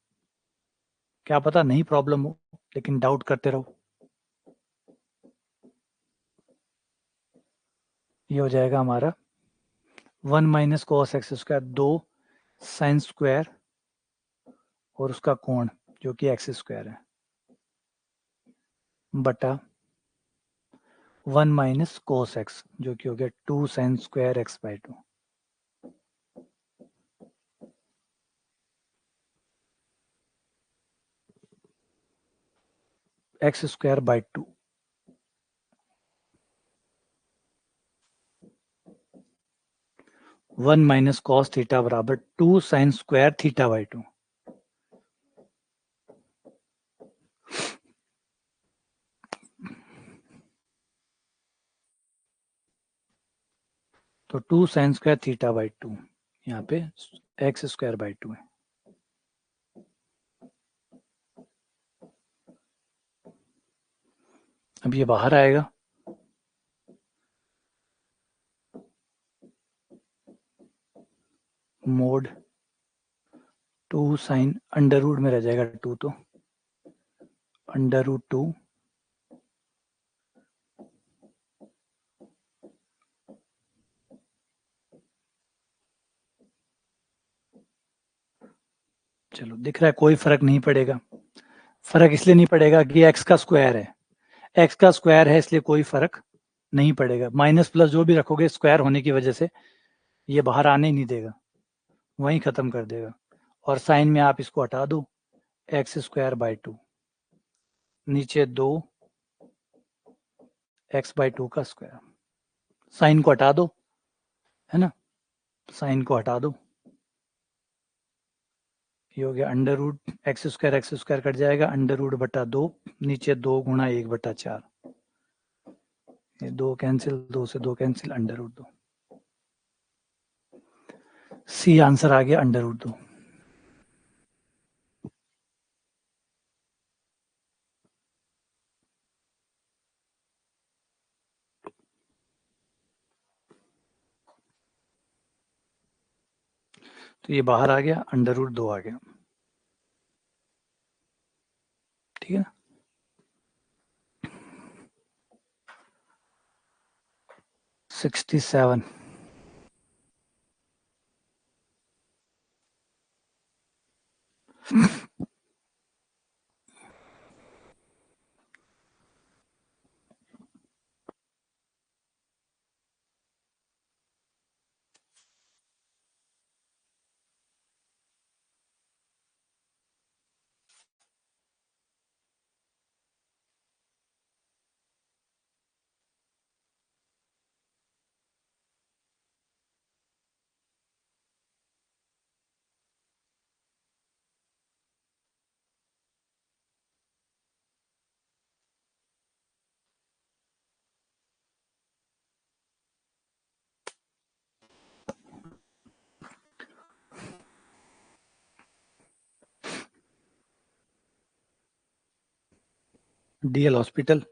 क्या पता नहीं प्रॉब्लम हो, लेकिन डाउट करते रहो। ये हो जाएगा हमारा 1 minus cos x square, 2 sine square और उसका कोण जो कि एक्स स्क्वायर है, बटा 1 माइनस कोस एक्स जो कि हो गया 2 sign square x by 2। X square by 2, one minus cos theta बराबर 2 साइन स्क्वायर थीटा बाई 2। तो 2 साइन स्क्वायर थीटा बाई 2, यहाँ पे एक्स स्क्वायर बाई 2 है। अब ये बाहर आएगा, मोड 2 साइन अंडर रूट में रह जाएगा 2, तो अंडर रूट 2 चलो दिख रहा है, कोई फर्क नहीं पड़ेगा। फर्क इसलिए नहीं पड़ेगा कि एक्स का स्क्वायर है, एक्स का स्क्वायर है इसलिए कोई फर्क नहीं पड़ेगा। माइनस प्लस जो भी रखोगे स्क्वायर होने की वजह से ये बाहर आने ही नहीं देगा, वहीं खत्म कर देगा। और साइन में आप इसको हटा दो, एक्स स्क्वायर बाय 2, नीचे 2 एक्स बाय 2 का स्क्वायर। साइन को हटा दो, है ना, साइन को हटा दो, ये हो गया under root x square cut जाएगा, अंडर रूट बटा 2, नीचे 2 गुणा 1/4, ये 2 कैंसिल, 2 से 2 cancel, under root 2। C answer आ गया अंडर रूट 2। तो ये बाहर आ गया, अंडर रूट 2 आ गया, ठीक है ना। $67। DL hospital.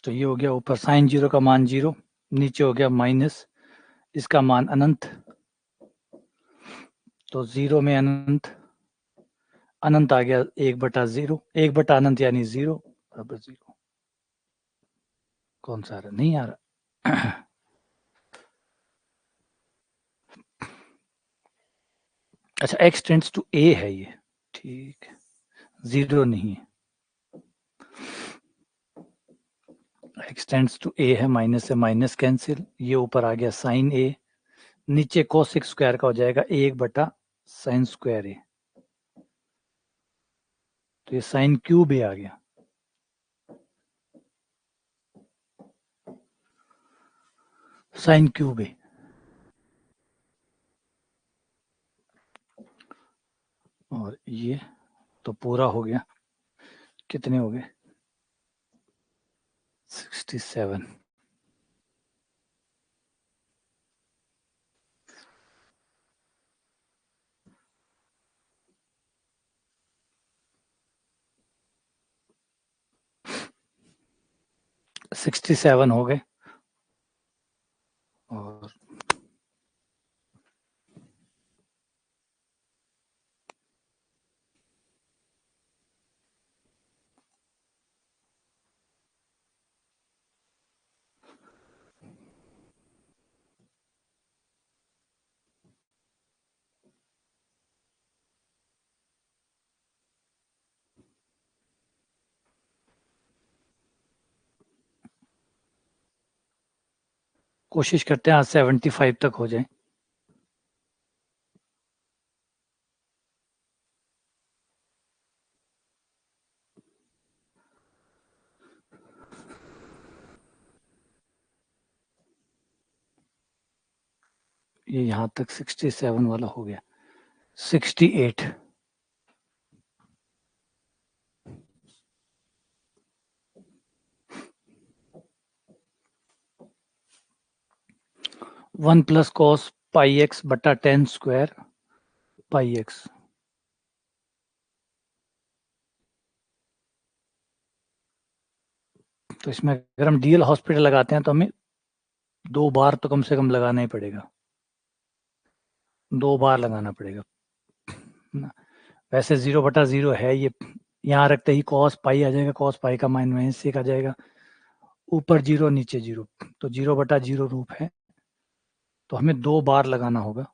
तो ये हो गया ऊपर साइन 0 का मान 0, नीचे हो गया माइनस इसका मान अनंत, तो 0 में अनंत, अनंत आ गया 1/0, 1 अनंत यानी 0 बराबर 0। कौन सा आ रहा, नहीं आ रहा। अच्छा, x टेंड्स टू a है ये, ठीक है, 0 नहीं है, x टेंड्स टू a है, माइनस से माइनस कैंसिल, ये ऊपर आ गया साइन a, नीचे कोसेक स्क्वायर का हो जाएगा 1/sin स्क्वायर a, तो ये साइन क्यूब a आ गया, साइन क्यूब a। और ये तो पूरा हो गया, कितने हो गए, 67। $67 हो गए। और कोशिश करते हैं आज 75 तक हो जाए। ये यहाँ तक 67 वाला हो गया, 68। 1 प्लस कॉस पाई एक्स बटा 10 स्क्वायर पाई एक्स, तो इसमें अगर हम डीएल हॉस्पिटल लगाते हैं तो हमें 2 बार तो कम से कम लगाना ही पड़ेगा, 2 बार लगाना पड़ेगा ना। वैसे 0/0 है ये, यहाँ रखते ही कॉस पाई आ जाएगा, कॉस पाई का -1 आ जाएगा, ऊपर 0 नीचे 0, तो 0/0 रूप है, तो हमें 2 बार लगाना होगा।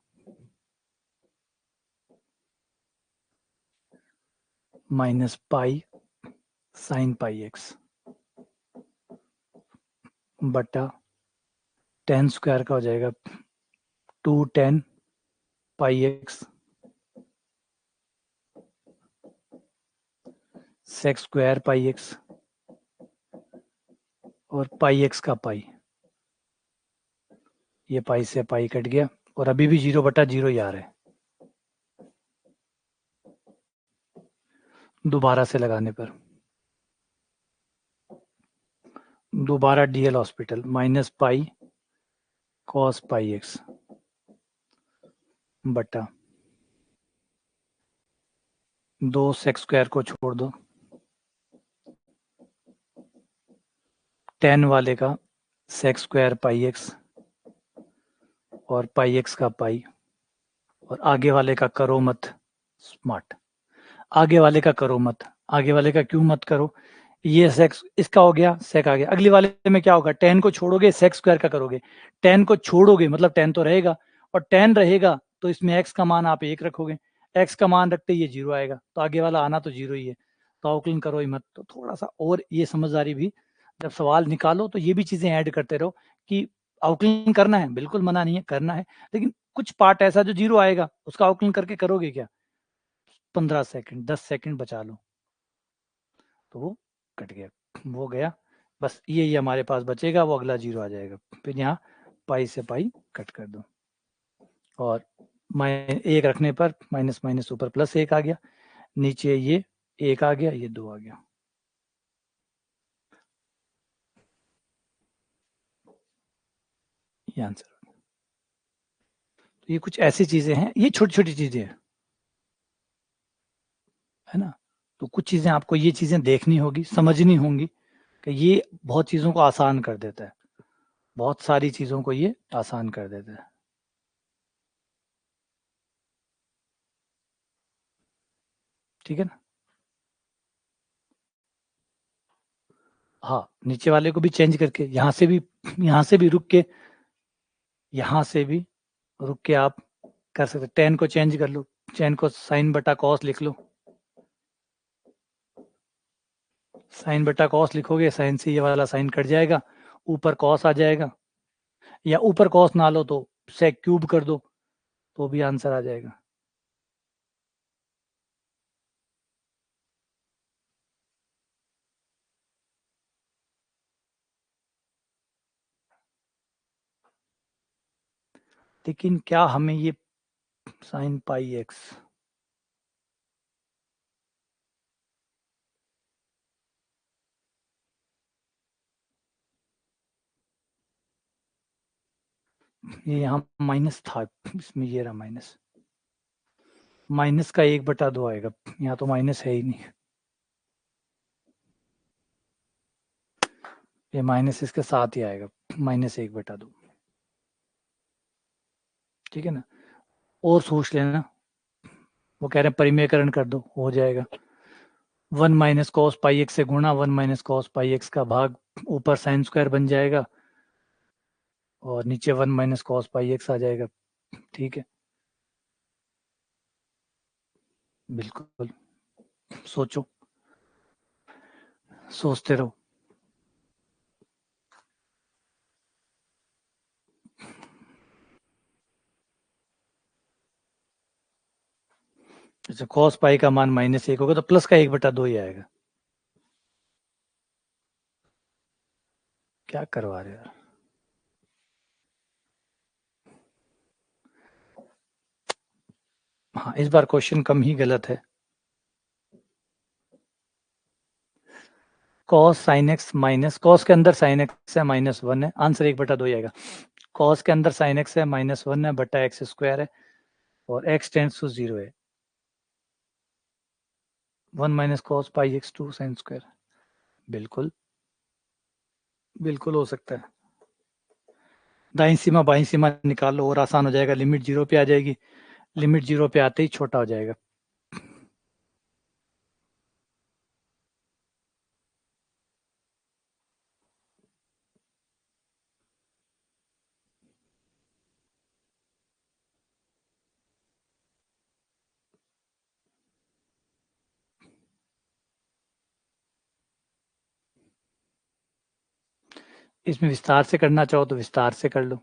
Minus pi sine pi x बटा tan स्क्वायर का हो जाएगा 2 tan pi x sec square pi x और पाई एक्स का पाई, ये पाई से पाई कट गया और अभी भी 0/0 ही आ रहा है। दोबारा से लगाने पर दोबारा DL hospital minus pi cos pi x बटा 2 सेक स्क्वायर को छोड़ दो, tan वाले का सेक स्क्वायर पाई एक्स और पाई एक्स का पाई, और आगे वाले का करो मत स्मार्ट, आगे वाले का करो मत, आगे वाले का क्यों मत करो, ये सेक्स इसका हो गया, सेक आ गया, अगली वाले में क्या होगा, tan को छोड़ोगे सेक स्क्वायर का करोगे, tan को छोड़ोगे मतलब tan तो रहेगा, और tan रहेगा तो इसमें x का मान आप 1 रखोगे, x का मान रखते ये 0 आएगा, तो आगे वाला आना तो 0 ही है, तो अवकलन करो ही मत। तो थोड़ा सा और ये समझदारी भी, जब सवाल निकालो तो ये भी चीजें ऐड करते रहो कि अवकलन करना है, बिल्कुल मना नहीं है, करना है, लेकिन कुछ पार्ट ऐसा जो 0 आएगा उसका अवकलन करके करोगे क्या, 15 सेकंड 10 सेकंड बचा लो, तो वो कट गया, वो गया, बस ये हमारे पास बचेगा, वो अगला 0 आ जाएगा, फिर यहाँ पाई से पाई कट कर दो, और -1 रखने पर माइनस माइनस ऊपर +1 आ गया, नीचे ये 1 आ गया, ये 2 आ गया। ये आंसर, तो ये कुछ ऐसी चीजें हैं, ये छोटी छोटी चीजें हैं, है ना। तो कुछ चीजें आपको ये चीजें देखनी होगी, समझनी होंगी, कि ये बहुत चीजों को आसान कर देता है, बहुत सारी चीजों को ये आसान कर देता है। ठीक है ना। हाँ, नीचे वाले को भी चेंज करके, यहाँ से भी, यहाँ से भी रुक के, यहाँ से भी रुक के आप कर सकते, tan को चेंज कर लो, tan को साइन बटा कॉस लिख लो, साइन बटा कॉस लिखोगे, साइन से ये वाला साइन कट जाएगा, ऊपर कॉस आ जाएगा, या ऊपर कॉस ना लो तो सेक क्यूब कर दो, तो भी आंसर आ जाएगा। लेकिन क्या हमें ये साइन पाई एक्स, ये यहाँ माइनस था, इसमें ये रहा माइनस, माइनस का 1/2 आएगा, यहाँ तो माइनस है ही नहीं, ये माइनस इसके साथ ही आएगा, -1/2, ठीक है ना। और सोच लेना, वो कह रहे हैं परिमेयकरण कर दो, हो जाएगा, 1 माइनस कॉस पाई एक्स से गुणा 1 माइनस कॉस पाई एक्स का भाग, ऊपर साइन स्क्वायर बन जाएगा, और नीचे 1 माइनस कॉस पाई एक्स आ जाएगा, ठीक है। बिल्कुल, सोचो, सोचते रहो। अच्छा, कॉस पाई का मान -1 होगा तो प्लस का 1/2 ही आएगा, क्या करवा रहे हो यार। हाँ, इस बार क्वेश्चन कम ही गलत है। Cos sine x minus, cos के अंदर साइन एक्स है -1 है, आंसर 1/2 ही आएगा। कॉस के अंदर साइन एक्स है -1 है बटा एक्स स्क्वायर है, और एक्स टेंड्स टू 0 है, 1 minus cos pi x 2 sine square, बिल्कुल बिल्कुल हो सकता है। दाईं सीमा बाईं सीमा निकाल लो और आसान हो जाएगा, लिमिट 0 पे आ जाएगी, लिमिट 0 पे आते ही छोटा हो जाएगा। इसमें विस्तार से करना चाहो तो विस्तार से कर लो,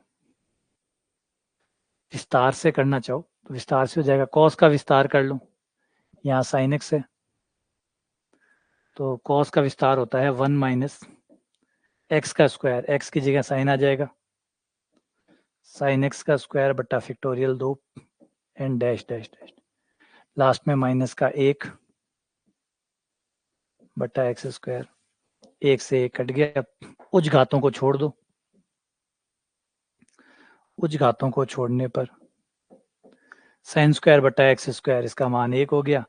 विस्तार से करना चाहो तो विस्तार से हो जाएगा। कॉस का विस्तार कर लो, यहाँ साइन एक्स है तो कॉस का विस्तार होता है 1 माइनस एक्स का स्क्वायर, एक्स की जगह साइन आ जाएगा, साइन एक्स का स्क्वायर बट्टा factorial 2 and dash dash dash, last में माइनस का 1 बट्टा एक्स स्क्वायर, 1 से 1 कट गया। उच्च घातों को छोड़ दो, उच्च घातों को छोड़ने पर साइन स्क्वायर बट्टा एक्स स्क्वायर, इसका मान 1 हो गया,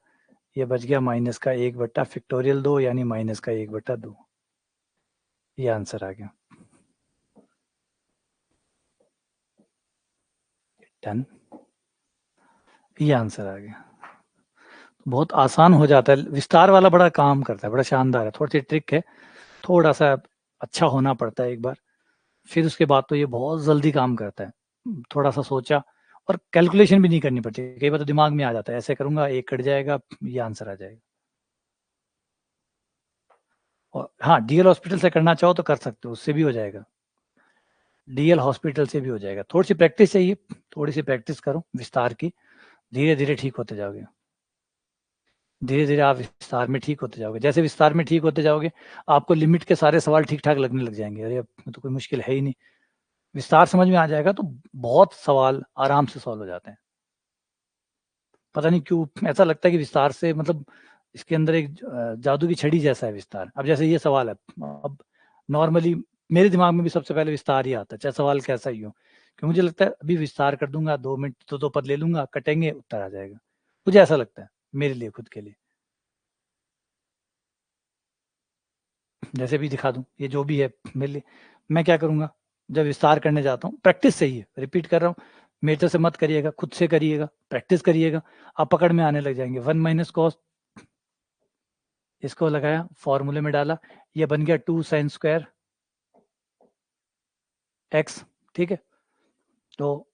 ये बच गया माइनस का 1 बट्टा फैक्टोरियल 2 यानी माइनस का 1 बट्टा 2, ये आंसर आ गया। डन, ये आंसर आ गया। बहुत आसान हो जाता है, विस्तार वाला बड़ा काम करता है, बड़ा शानदार है, थोड़ी सी ट्रिक है, थोड़ा सा अच्छा होना पड़ता है एक बार, फिर उसके बाद तो ये बहुत जल्दी काम करता है। थोड़ा सा सोचा और कैलकुलेशन भी नहीं करनी पड़ती, कई बार तो दिमाग में आ जाता है, ऐसे करूंगा 1 कट जाएगा, ये आंसर आ जाएगा। और हाँ, डीएल हॉस्पिटल से करना चाहो तो कर सकते हो, उससे भी हो जाएगा, डीएल हॉस्पिटल से भी हो जाएगा। थोड़ी सी प्रैक्टिस चाहिए, थोड़ी सी प्रैक्टिस करो विस्तार की, धीरे धीरे ठीक होते जाओगे, धीरे धीरे आप विस्तार में ठीक होते जाओगे। जैसे विस्तार में ठीक होते जाओगे आपको लिमिट के सारे सवाल ठीक ठाक लगने लग जाएंगे, अरे अब तो कोई मुश्किल है ही नहीं। विस्तार समझ में आ जाएगा तो बहुत सवाल आराम से सॉल्व हो जाते हैं। पता नहीं क्यों ऐसा लगता है कि विस्तार से मतलब इसके अंदर एक जादू की छड़ी जैसा है विस्तार। अब जैसे ये सवाल है, अब नॉर्मली मेरे दिमाग में भी सबसे पहले विस्तार ही आता है, चाहे सवाल कैसा ही हो, क्योंकि मुझे लगता है अभी विस्तार कर दूंगा, 2 मिनट तो 2 पद ले लूंगा, कटेंगे, उत्तर आ जाएगा, मुझे ऐसा लगता है मेरे लिए, खुद के लिए। जैसे भी दिखा दूं, ये जो भी है मेरे लिए, मैं क्या करूंगा जब विस्तार करने जाता हूँ, प्रैक्टिस सही है, रिपीट कर रहा हूँ, मेरे तरफ से मत करिएगा, खुद से करिएगा, प्रैक्टिस करिएगा, आप पकड़ में आने लग जाएंगे। 1 माइनस कॉस, इसको लगाया, फॉर्मूले में डाला, ये बन गया 2 साइन स्क्वायर एक्स, ठीक है। तो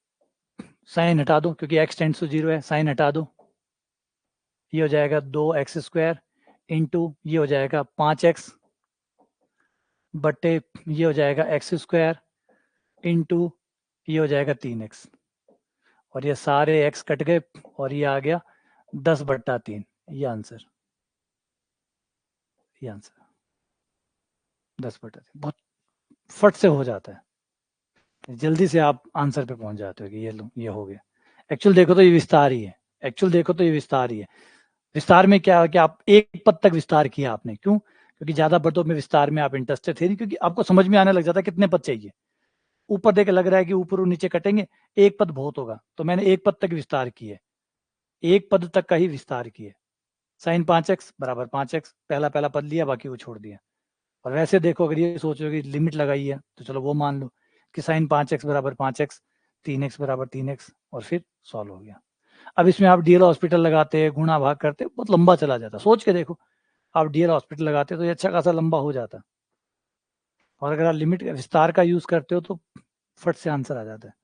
साइन हटा दो क्योंकि एक्स टेंड्स टू 0 है, साइन हटा दो, ये हो जाएगा 2x स्क्वायर इंटू ये हो जाएगा 5x बटे ये हो जाएगा एक्स स्क्वायर इंटू ये हो जाएगा 3x, और ये सारे x कट गए और ये आ गया 10/3, ये आंसर, ये आंसर 10/3, बहुत फट से हो जाता है, जल्दी से आप आंसर पे पहुंच जाते हो कि ये लो ये हो गया। एक्चुअल देखो तो ये विस्तार ही है, एक्चुअल देखो तो ये विस्तार ही है। विस्तार में क्या कि आप एक पद तक विस्तार किया आपने, क्यों? क्योंकि ज्यादा पदों में विस्तार में आप इंटरेस्टेड थे नहीं, क्योंकि आपको समझ में आने लग जाता है कितने पद चाहिए। ऊपर देख लग रहा है कि ऊपर और नीचे कटेंगे, एक पद बहुत होगा, तो मैंने एक पद तक विस्तार किए, एक पद तक का ही विस्तार किए। साइन 5x बराबर 5x, पहला पहला पद लिया, बाकी वो छोड़ दिया। और वैसे देखो अगर ये सोचो कि लिमिट लगाई है तो चलो वो मान लो कि साइन 5x बराबर 5x, 3x बराबर 3x, और फिर सॉल्व हो गया। अब इसमें आप डीएल हॉस्पिटल लगाते हैं, गुणा भाग करते, बहुत लंबा चला जाता, सोच के देखो, आप डीएल हॉस्पिटल लगाते हो तो ये अच्छा खासा लंबा हो जाता, और अगर आप लिमिट विस्तार का यूज करते हो तो फट से आंसर आ जाता है।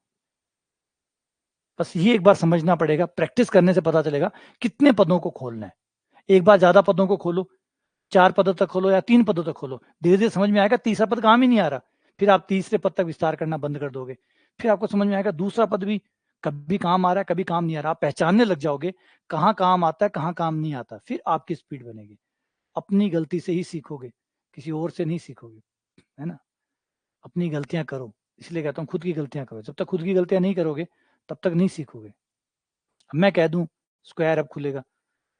बस ये एक बार समझना पड़ेगा, प्रैक्टिस करने से पता चलेगा कितने पदों को खोलना है। एक बार ज्यादा पदों को खोलो, 4 पदों तक खोलो या 3 पदों तक खोलो, धीरे धीरे समझ में आएगा तीसरा पद काम ही नहीं आ रहा, फिर आप तीसरे पद तक विस्तार करना बंद कर दोगे, फिर आपको समझ में आएगा दूसरा पद भी कभी काम आ रहा है, कभी काम नहीं आ रहा, आप पहचानने लग जाओगे कहाँ काम आता है, कहाँ काम नहीं आता, फिर आपकी स्पीड बनेगी। अपनी गलती से ही सीखोगे, किसी और से नहीं सीखोगे, है ना। अपनी गलतियां करो, इसलिए कहता हूँ खुद की गलतियां करो, जब तक खुद की गलतियां नहीं करोगे तब तक नहीं सीखोगे। अब मैं कह दूं स्क्वायर अब खुलेगा,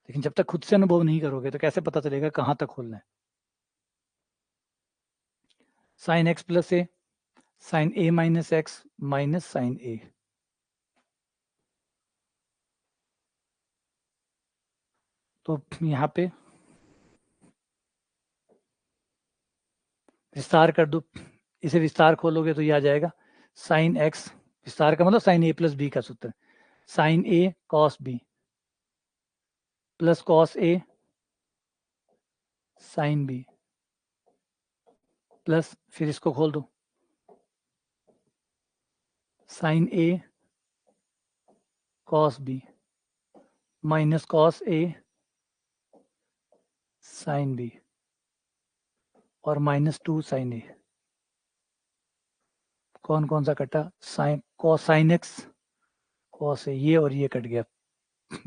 लेकिन जब तक खुद से अनुभव नहीं करोगे तो कैसे पता चलेगा कहाँ तक खोलना है। साइन एक्स प्लस ए, साइन ए माइनस एक्स माइनस साइन ए, तो यहाँ पे विस्तार कर दो, इसे विस्तार खोलोगे तो ये आ जाएगा साइन एक्स, विस्तार का मतलब साइन ए प्लस बी का सूत्र, sine A cos B plus cos A sine B plus, फिर इसको खोल दो, sine A cos B minus cos A sine B और -2 साइन ए। कौन कौन सा कटा, sine cos sine x cos A, ये और ये कट गया,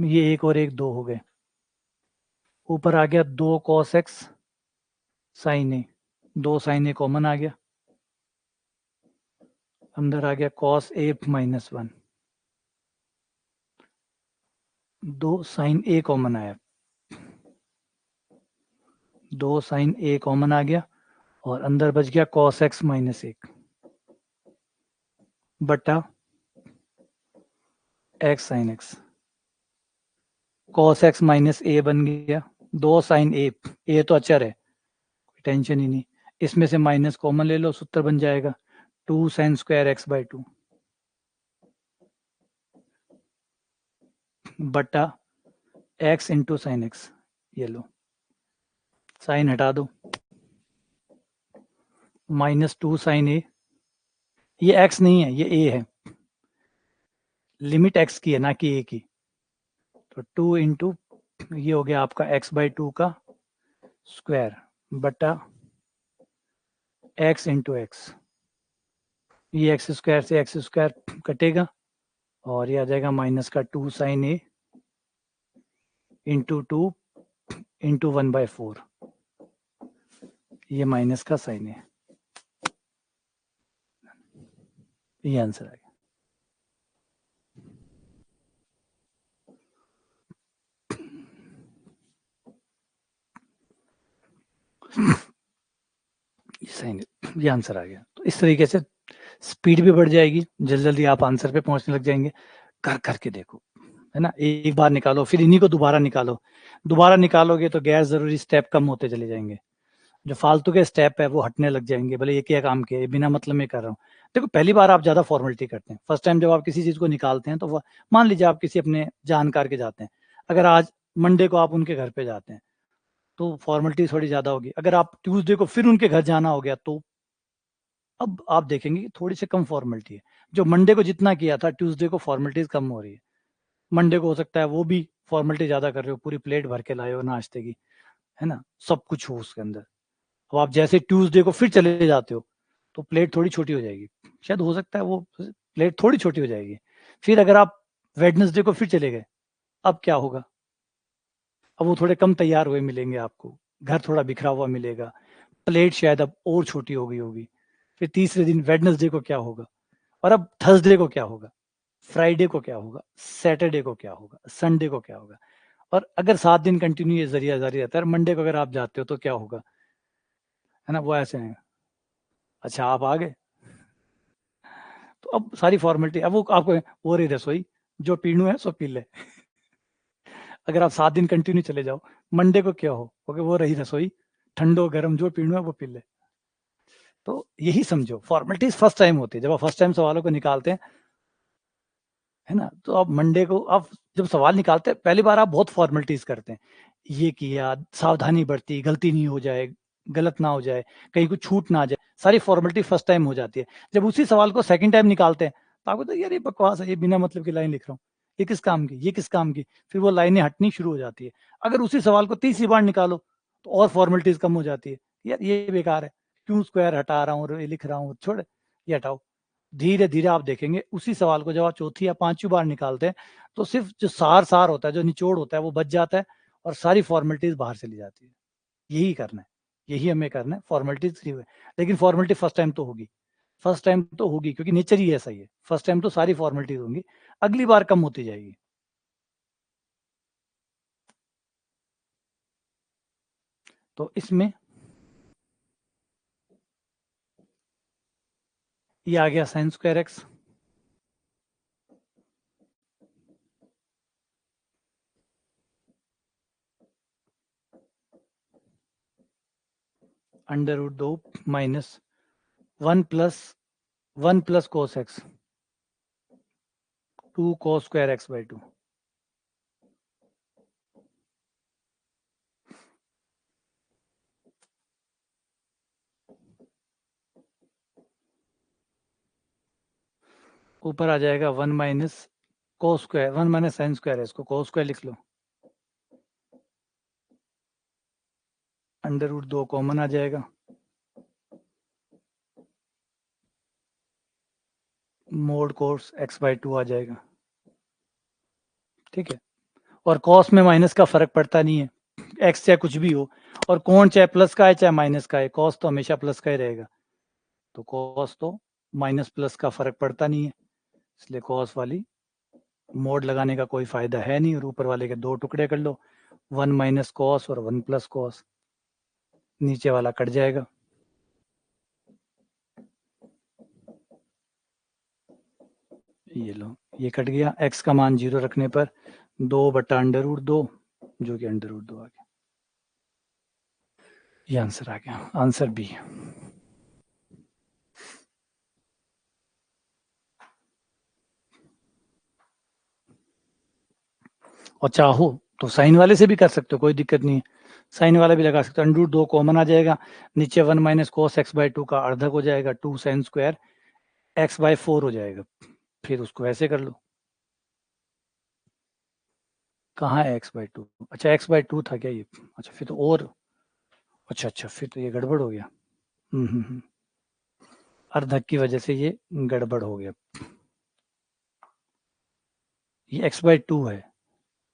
ये एक और एक 2 हो गए, ऊपर आ गया 2 कॉस एक्स साइन ए, 2 साइन ए कॉमन आ गया, अंदर आ गया cos A -1, 2 sine A common आया, 2 साइन ए कॉमन आ गया और अंदर बच गया कॉस एक्स -1 बटा x sine x, cos x minus A बन गया, 2 साइन ए तो अचर है, टेंशन ही नहीं, इसमें से माइनस कॉमन ले लो, सूत्र बन जाएगा 2 साइन स्क्वायर एक्स बाई 2 बटा एक्स इंटू साइन एक्स। ये लो साइन हटा दो, -2 साइन ए, ये एक्स नहीं है ये ए है, लिमिट एक्स की है ना कि ए की, तो 2 इंटू ये हो गया आपका एक्स बाई 2 का स्क्वायर बटा एक्स इंटू एक्स, ये एक्स स्क्वायर से एक्स स्क्वायर कटेगा और ये आ जाएगा माइनस का 2 साइन ए इंटू 2 इंटू 1/4, ये माइनस का साइन है, ये आंसर आ गया। ये साइन, ये आंसर आ गया। तो इस तरीके से स्पीड भी बढ़ जाएगी, जल्दी जल्दी आप आंसर पे पहुंचने लग जाएंगे, कर करके देखो, है ना, एक बार निकालो फिर इन्हीं को दोबारा निकालो, दोबारा निकालोगे तो गैर जरूरी स्टेप कम होते चले जाएंगे, जो फालतू के स्टेप है वो हटने लग जाएंगे, भले ये क्या काम के बिना मतलब में कर रहा हूँ। देखो पहली बार आप ज्यादा फॉर्मेलिटी करते हैं, फर्स्ट टाइम जब आप किसी चीज को निकालते हैं तो मान लीजिए आप किसी अपने जानकार के जाते हैं, अगर आज मंडे को आप उनके घर पे जाते हैं तो फॉर्मेलिटी थोड़ी ज्यादा होगी, अगर आप ट्यूसडे को फिर उनके घर जाना हो गया तो अब आप देखेंगे कि थोड़ी सी कम फॉर्मेलिटी है, जो मंडे को जितना किया था ट्यूसडे को फॉर्मेलिटीज कम हो रही है, मंडे को हो सकता है वो भी फॉर्मेलिटी ज्यादा कर रहे हो, पूरी प्लेट भर के लाए हो नाश्ते की, है ना, सब कुछ हो उसके अंदर, अब आप जैसे ट्यूसडे को फिर चले जाते हो तो प्लेट थोड़ी छोटी हो जाएगी, शायद हो सकता है वो प्लेट थोड़ी छोटी हो जाएगी, फिर अगर आप वेडनेसडे को फिर चले गए, अब क्या होगा, अब वो थोड़े कम तैयार हुए मिलेंगे आपको, घर थोड़ा बिखरा हुआ मिलेगा, प्लेट शायद अब और छोटी हो गई होगी, फिर तीसरे दिन वेडनेसडे को क्या होगा, और अब थर्सडे को क्या होगा, फ्राइडे को क्या होगा, सैटरडे को क्या होगा, संडे को क्या होगा, और अगर 7 दिन कंटिन्यू ये जरिया जारी रहता है, मंडे को अगर आप जाते हो तो क्या होगा, है ना, वो ऐसे है। अच्छा आप आ गए, तो अब सारी फॉर्मेलिटी, अब वो आपको वो रही रसोई, जो पीनू है सो पी ले, अगर आप 7 दिन कंटिन्यू चले जाओ, मंडे को क्या हो, क्योंकि वो रही रसोई, ठंडो गर्म जो पीनू है वो पी ले, तो यही समझो फॉर्मेलिटीज फर्स्ट टाइम होती है, जब आप फर्स्ट टाइम सवालों को निकालते हैं, है ना, तो आप मंडे को आप जब सवाल निकालते हैं पहली बार आप बहुत फॉर्मेलिटीज करते हैं, ये किया, सावधानी बरती, गलती नहीं हो जाए, गलत ना हो जाए, कहीं कुछ छूट ना आ जाए, सारी फॉर्मेलिटी फर्स्ट टाइम हो जाती है, जब उसी सवाल को सेकंड टाइम निकालते हैं तो आपको तो यार ये बकवास है, ये बिना मतलब की लाइन लिख रहा हूँ, ये किस काम की, ये किस काम की, फिर वो लाइनें हटनी शुरू हो जाती है, अगर उसी सवाल को तीसरी बार निकालो तो और फॉर्मेलिटीज कम हो जाती है, यार ये बेकार है, क्यों स्क्वायर हटा रहा हूँ, लिख रहा हूँ, छोड़ ये हटाओ, धीरे धीरे आप देखेंगे उसी सवाल को जब आप चौथी या पांचवी बार निकालते हैं तो सिर्फ जो सार सार होता है, जो निचोड़ होता है वो बच जाता है और सारी फॉर्मेलिटीज बाहर चली जाती है, यही करना है, यही हमें करना है, फॉर्मेलिटीज फ्री हुए, लेकिन फॉर्मेलिटी फर्स्ट टाइम तो होगी, फर्स्ट टाइम तो होगी क्योंकि नेचर ही ऐसा ही है, फर्स्ट टाइम तो सारी फॉर्मेलिटीज होंगी, अगली बार कम होती जाएगी। तो इसमें ये आ गया sine square x under root 2 minus 1 plus cos x, 2 cos square x by 2. ऊपर आ जाएगा 1 minus cos square, 1 minus sin square है, इसको cos स्क्वायर लिख लो, अंडर रूट 2 कॉमन आ जाएगा, मोड cos x by 2 आ जाएगा, ठीक है। और cos में माइनस का फर्क पड़ता नहीं है, x चाहे कुछ भी हो, और कौन चाहे प्लस का है चाहे माइनस का है, cos तो हमेशा प्लस का ही रहेगा, तो cos तो माइनस प्लस का फर्क पड़ता नहीं है, इसलिए cos वाली मोड लगाने का कोई फायदा है नहीं, और ऊपर वाले के दो टुकड़े कर लो, 1 माइनस कॉस और 1 प्लस कॉस, नीचे वाला कट जाएगा, ये लो ये कट गया, x का मान 0 रखने पर 2 बटा अंडर रूट 2, जो कि अंडर रूट 2 आ गया, ये आंसर आ गया, आंसर बी। और चाहो तो साइन वाले से भी कर सकते हो, कोई दिक्कत नहीं है, साइन वाला भी लगा सकते हो, अंडर रूट 2 कॉमन आ जाएगा, नीचे 1 माइनस कॉस x बाई 2 का अर्धक हो जाएगा, 2 साइन स्क्वायर x बाई 4 हो जाएगा, फिर उसको ऐसे कर लो, कहाँ है x बाई 2, अच्छा x बाई 2 था क्या ये, अच्छा फिर तो और, अच्छा फिर तो ये गड़बड़ हो गया, अर्धक की वजह से ये गड़बड़ हो गया, ये x बाई 2 है,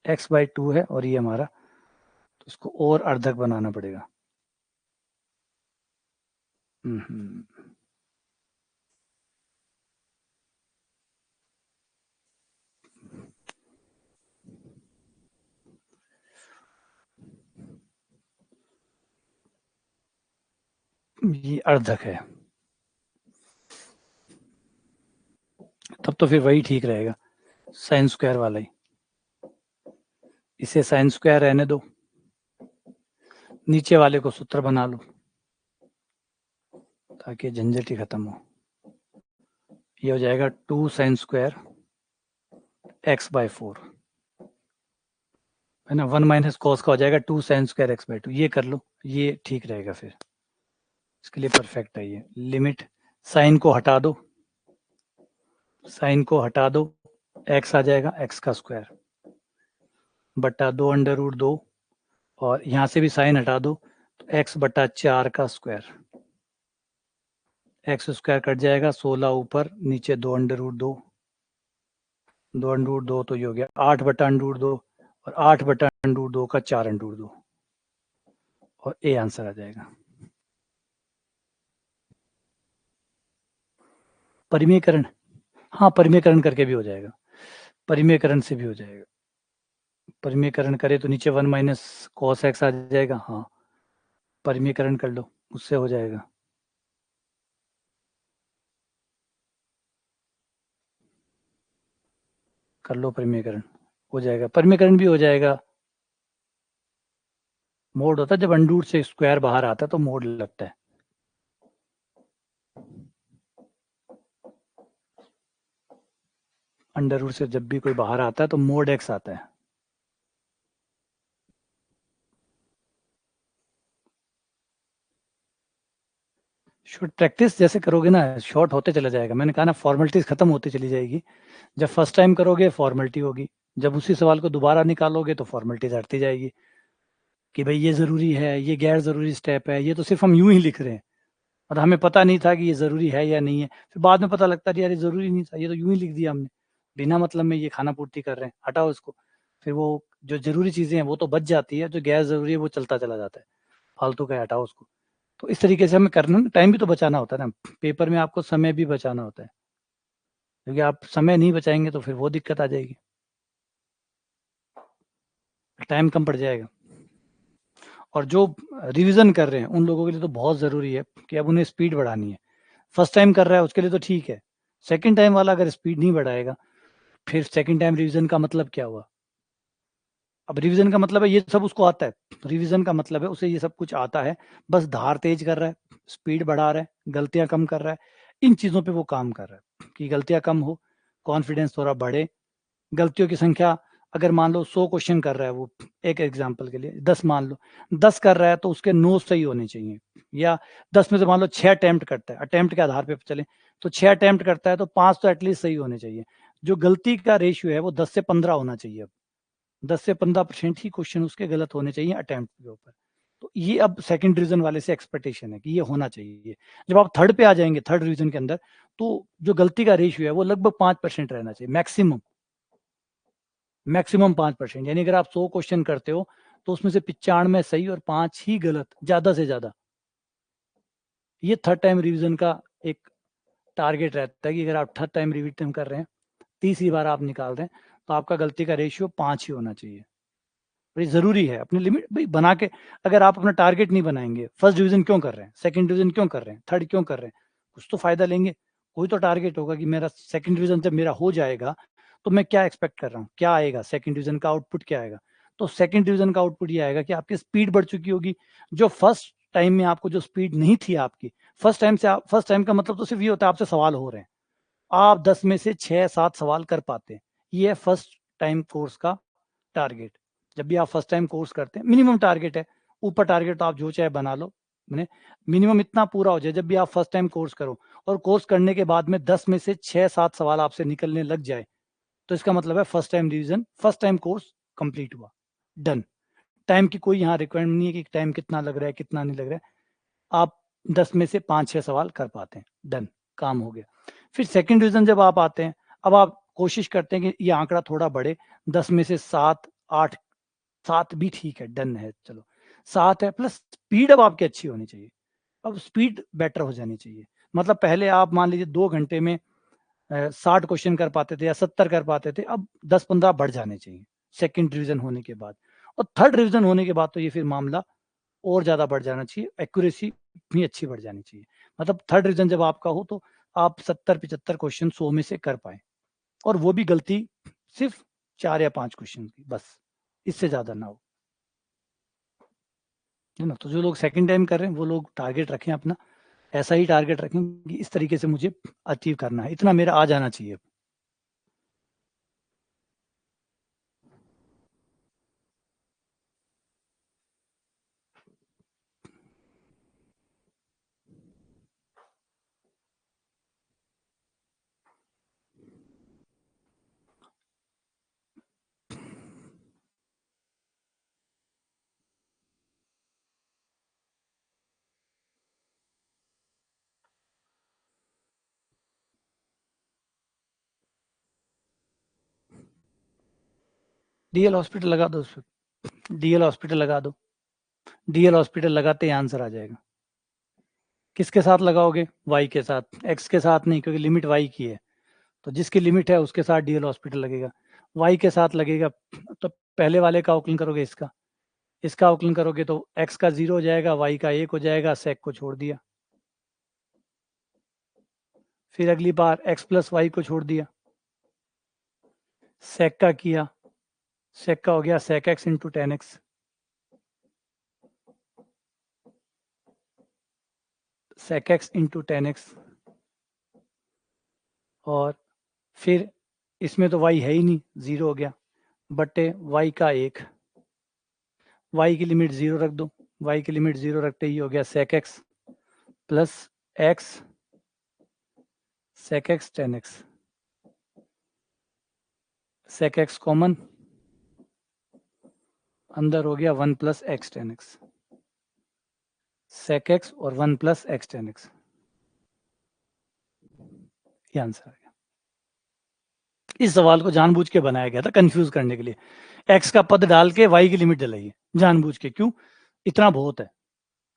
x बाई 2 है और ये हमारा, तो इसको और अर्धक बनाना पड़ेगा, ये अर्धक है, तब तो फिर वही ठीक रहेगा, साइन स्क्वायर वाला ही, इसे साइन स्क्वायर रहने दो, नीचे वाले को सूत्र बना लो ताकि झंझट ही खत्म हो, ये हो जाएगा 2 साइन स्क्वायर x बाई 4 है ना, 1 माइनस कॉस का हो जाएगा 2 साइन स्क्वायर x बाई 2, ये कर लो, ये ठीक रहेगा, फिर इसके लिए परफेक्ट है ये, लिमिट साइन को हटा दो, साइन को हटा दो, x आ जाएगा x का स्क्वायर बटा 2 अंडर रूट 2, और यहाँ से भी साइन हटा दो, तो x बटा 4 का स्क्वायर, x स्क्वायर कट जाएगा, 16 ऊपर, नीचे 2 अंडर रूट 2, 2 अंडर रूट 2 तो ये हो गया 8 बटा अंडर रूट 2, और 8 बटा अंडर रूट 2 का 4 अंडर रूट 2, और ए आंसर आ जाएगा। परिमेयकरण, हाँ परिमेयकरण करके भी हो जाएगा, परिमेयकरण से भी हो जाएगा, परिमेयकरण करे तो नीचे 1 माइनस कॉस एक्स आ जाएगा, हाँ परिमेयकरण कर लो, उससे हो जाएगा, कर लो परिमेयकरण, हो जाएगा, परिमेयकरण भी हो जाएगा, मोड होता है जब अंडर रूट से स्क्वायर बाहर आता है तो मोड लगता है, अंडर रूट से जब भी कोई बाहर आता है तो मोड एक्स आता है, शॉर्ट प्रैक्टिस जैसे करोगे ना शॉर्ट होते चला जाएगा, मैंने कहा ना फॉर्मेलिटीज खत्म होती चली जाएगी, जब फर्स्ट टाइम करोगे फॉर्मेलिटी होगी, जब उसी सवाल को दोबारा निकालोगे तो फॉर्मेलिटीज हटती जाएगी, कि भाई ये जरूरी है, ये गैर जरूरी स्टेप है, ये तो सिर्फ हम यूं ही लिख रहे हैं, और हमें पता नहीं था कि ये जरूरी है या नहीं है, फिर बाद में पता लगता है यार ये जरूरी नहीं था, ये तो यूं ही लिख दिया हमने, बिना मतलब में ये खाना पूर्ति कर रहे हैं, हटाओ इसको, फिर वो जो जरूरी चीजें हैं वो तो बच जाती है, जो गैर जरूरी है वो चलता चला जाता है, फालतू का हटाओ उसको, तो इस तरीके से हमें करना, टाइम भी तो बचाना होता है ना, पेपर में आपको समय भी बचाना होता है, क्योंकि आप समय नहीं बचाएंगे तो फिर वो दिक्कत आ जाएगी, टाइम कम पड़ जाएगा, और जो रिवीजन कर रहे हैं उन लोगों के लिए तो बहुत ज़रूरी है कि अब उन्हें स्पीड बढ़ानी है, फर्स्ट टाइम कर रहा है उसके लिए तो ठीक है, सेकंड टाइम वाला अगर स्पीड नहीं बढ़ाएगा, फिर सेकंड टाइम रिवीजन का मतलब क्या हुआ, अब रिवीजन का मतलब है ये सब उसको आता है, रिवीजन का मतलब है उसे ये सब कुछ आता है, बस धार तेज कर रहा है, स्पीड बढ़ा रहा है, गलतियां कम कर रहा है, इन चीजों पे वो काम कर रहा है कि गलतियां कम हो, कॉन्फिडेंस थोड़ा बढ़े, गलतियों की संख्या अगर मान लो 100 क्वेश्चन कर रहा है वो, एक एग्जांपल के लिए 10 मान लो 10 कर रहा है तो उसके 9 सही होने चाहिए, या 10 में से मान लो 6 अटेम्प्ट करता है, अटेम्प्ट के आधार पे चले तो 6 अटेम्प्ट करता है तो 5 तो एटलीस्ट सही होने चाहिए। जो गलती का रेशियो है वो 10 से 15 होना चाहिए। अब 10 से 15% ही क्वेश्चन उसके गलत होने चाहिए अटेम्प्ट के ऊपर। तो ये अब सेकंड डिवीजन वाले से एक्सपेक्टेशन है कि ये होना चाहिए। जब आप थर्ड पे आ जाएंगे, थर्ड डिवीजन के अंदर, तो जो गलती का रेशियो है वो लगभग 5% रहना चाहिए मैक्सिमम, मैक्सिमम 5%। यानी अगर आप 100 क्वेश्चन करते हो तो उसमें से 95 सही और 5 ही गलत, ज्यादा से ज्यादा। ये थर्ड टाइम रिवीजन का एक टारगेट रहता है कि अगर आप थर्ड टाइम रिवीजन कर रहे हैं, तीसरी बार आप निकाल रहे हैं, तो आपका गलती का रेशियो 5 ही होना चाहिए। ये जरूरी है, अपनी लिमिट भाई बना के। अगर आप अपना टारगेट नहीं बनाएंगे, फर्स्ट डिवीजन क्यों कर रहे हैं, सेकंड डिवीजन क्यों कर रहे हैं, थर्ड क्यों कर रहे हैं, कुछ तो फायदा लेंगे, कोई तो टारगेट होगा कि मेरा सेकंड डिवीजन जब मेरा हो जाएगा तो मैं क्या एक्सपेक्ट कर रहा हूँ, क्या आएगा सेकंड डिवीजन का आउटपुट, क्या आएगा। तो सेकंड डिवीजन का आउटपुट ये आएगा कि आपकी स्पीड बढ़ चुकी होगी। जो फर्स्ट टाइम में आपको जो स्पीड नहीं थी आपकी, फर्स्ट टाइम से आप, फर्स्ट टाइम का मतलब तो सिर्फ ये होता है आपसे सवाल हो रहे हैं, आप 10 में से 6-7 सवाल कर पाते हैं। ये है फर्स्ट टाइम कोर्स का टारगेट। जब भी आप फर्स्ट टाइम कोर्स करते हैं, मिनिमम टारगेट है, ऊपर टारगेट तो आप जो चाहे बना लो, मैंने मिनिमम इतना पूरा हो जाए जब भी आप फर्स्ट टाइम कोर्स करो, और कोर्स करने के बाद में 10 में से 6-7 सवाल आपसे निकलने लग जाए, तो इसका मतलब है first time revision, first time course complete हुआ, डन। टाइम की कोई यहाँ रिक्वायरमेंट नहीं है कि टाइम कितना लग रहा है कितना नहीं लग रहा है, आप 10 में से 5-6 सवाल कर पाते हैं, डन, काम हो गया। फिर सेकंड डिवीजन जब आप आते हैं, अब आप कोशिश करते हैं कि ये आंकड़ा थोड़ा बढ़े, 10 में से 7-8, 7 भी ठीक है, डन है, चलो 7 है, प्लस स्पीड अब आपकी अच्छी होनी चाहिए, अब स्पीड बेटर हो जानी चाहिए। मतलब पहले आप मान लीजिए 2 घंटे में 60 क्वेश्चन कर पाते थे या 70 कर पाते थे, अब 10-15 बढ़ जाने चाहिए सेकंड रिवीजन होने के बाद। और थर्ड रिवीजन होने के बाद तो ये फिर मामला और ज्यादा बढ़ जाना चाहिए, एक्यूरेसी भी अच्छी बढ़ जानी चाहिए। मतलब थर्ड रिवीजन जब आपका हो तो आप 70-75 क्वेश्चन 100 में से कर पाए, और वो भी गलती सिर्फ 4 या 5 क्वेश्चन की, बस इससे ज्यादा ना हो, है ना। तो जो लोग सेकंड टाइम कर रहे हैं वो लोग टारगेट रखें अपना, ऐसा ही टारगेट रखें कि इस तरीके से मुझे अचीव करना है, इतना मेरा आ जाना चाहिए। डीएल हॉस्पिटल लगा दो उस पर, डीएल हॉस्पिटल लगा दो, डीएल हॉस्पिटल लगाते ही आंसर आ जाएगा। किसके साथ लगाओगे, वाई के साथ, एक्स के साथ नहीं, क्योंकि लिमिट वाई की है, तो जिसकी लिमिट है उसके साथ डीएल हॉस्पिटल लगेगा। वाई के साथ लगेगा तो पहले वाले का अवकलन करोगे, इसका, इसका अवकलन करोगे तो एक्स का 0 हो जाएगा, वाई का 1 हो जाएगा, सेक को छोड़ दिया। फिर अगली बार एक्स प्लस वाई को छोड़ दिया, सेक का किया, सेक का हो गया sec x into 10x, sec x into 10x, और फिर इसमें तो y है ही नहीं, 0 हो गया, बटे y का 1, y की लिमिट 0 रख दो, y की लिमिट 0 रखते ही हो गया sec x plus x, sec x 10x, sec x common, अंदर हो गया 1 plus x 10x, sec x और 1 प्लस एक्स 10x, ये आंसर आ गया। इस सवाल को जानबूझ के बनाया गया था कंफ्यूज करने के लिए, एक्स का पद डाल के वाई की लिमिट डलाइए जानबूझ के, क्यों, इतना बहुत है।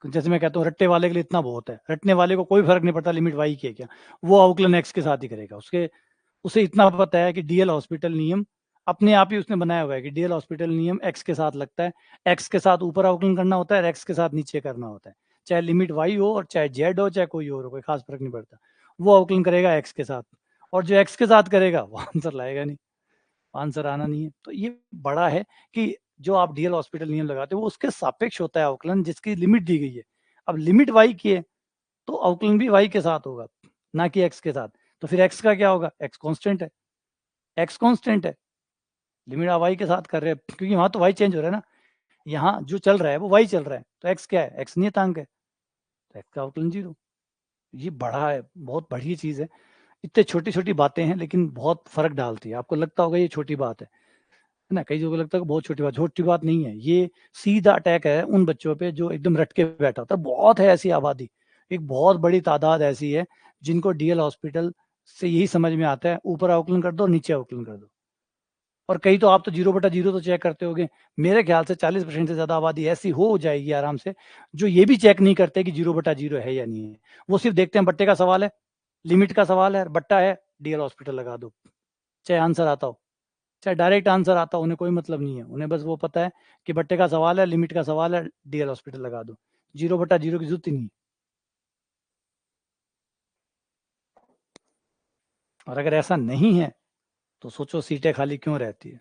जैसे मैं कहता हूँ रट्टे वाले के लिए इतना बहुत है, रटने वाले को कोई फर्क नहीं पड़ता लिमिट वाई की है क्या, वो अवकलन एक्स के साथ ही करेगा, उसके, उसे इतना पता है कि डीएल हॉस्पिटल नियम अपने आप ही उसने बनाया हुआ है कि डीएल हॉस्पिटल नियम एक्स के साथ लगता है, एक्स के साथ ऊपर अवकलन करना होता है, एक्स के साथ नीचे करना होता है, चाहे लिमिट वाई हो और चाहे जेड हो चाहे कोई और हो, कोई खास फर्क नहीं पड़ता, वो अवकलन करेगा एक्स के साथ, और जो एक्स के साथ करेगा वो आंसर लाएगा नहीं, आंसर आना नहीं है। तो ये बड़ा है कि जो आप डीएल हॉस्पिटल नियम लगाते हो वो उसके सापेक्ष होता है अवकलन जिसकी लिमिट दी गई है। अब लिमिट वाई की है तो अवकलन भी y के साथ होगा, ना कि x के साथ। तो फिर x का क्या होगा, x कांस्टेंट है, x कांस्टेंट है, लिमिट आप y के साथ कर रहे हैं, क्योंकि वहां तो y चेंज हो रहा है ना, यहाँ जो चल रहा है वो y चल रहा है, तो x क्या है, x नियतांक है, तो x का अवकलन 0। ये बड़ा है, बहुत बड़ी चीज है। इतने छोटी छोटी बातें हैं लेकिन बहुत फर्क डालती है। आपको लगता होगा ये छोटी बात है ना, कई लोगों को लगता है कि बहुत छोटी बात नहीं है। ये सीधा अटैक है उन बच्चों पे जो एकदम रट के बैठा होता है। बहुत है ऐसी आबादी, एक बहुत बड़ी तादाद ऐसी है जिनको डीएल हॉस्पिटल से यही समझ में आता है, ऊपर अवकलन कर दो, नीचे अवकलन कर दो। और कई तो आप तो 0/0 तो चेक करते होगे, मेरे ख्याल से 40% से ज्यादा आबादी ऐसी हो जाएगी आराम से, जो ये भी चेक नहीं करते कि 0/0 है या नहीं है। वो सिर्फ देखते हैं बट्टे का सवाल है, लिमिट का सवाल है, बट्टा है, डीएल हॉस्पिटल लगा दो, चाहे आंसर आता हो, चाहे डायरेक्ट आंसर आता हो, उन्हें कोई मतलब नहीं है। उन्हें बस वो पता है कि बट्टे का सवाल है, लिमिट का सवाल है, डीएल हॉस्पिटल लगा दो, 0/0 की जरूरत ही नहीं। और अगर ऐसा नहीं है तो सोचो सीटें खाली क्यों रहती है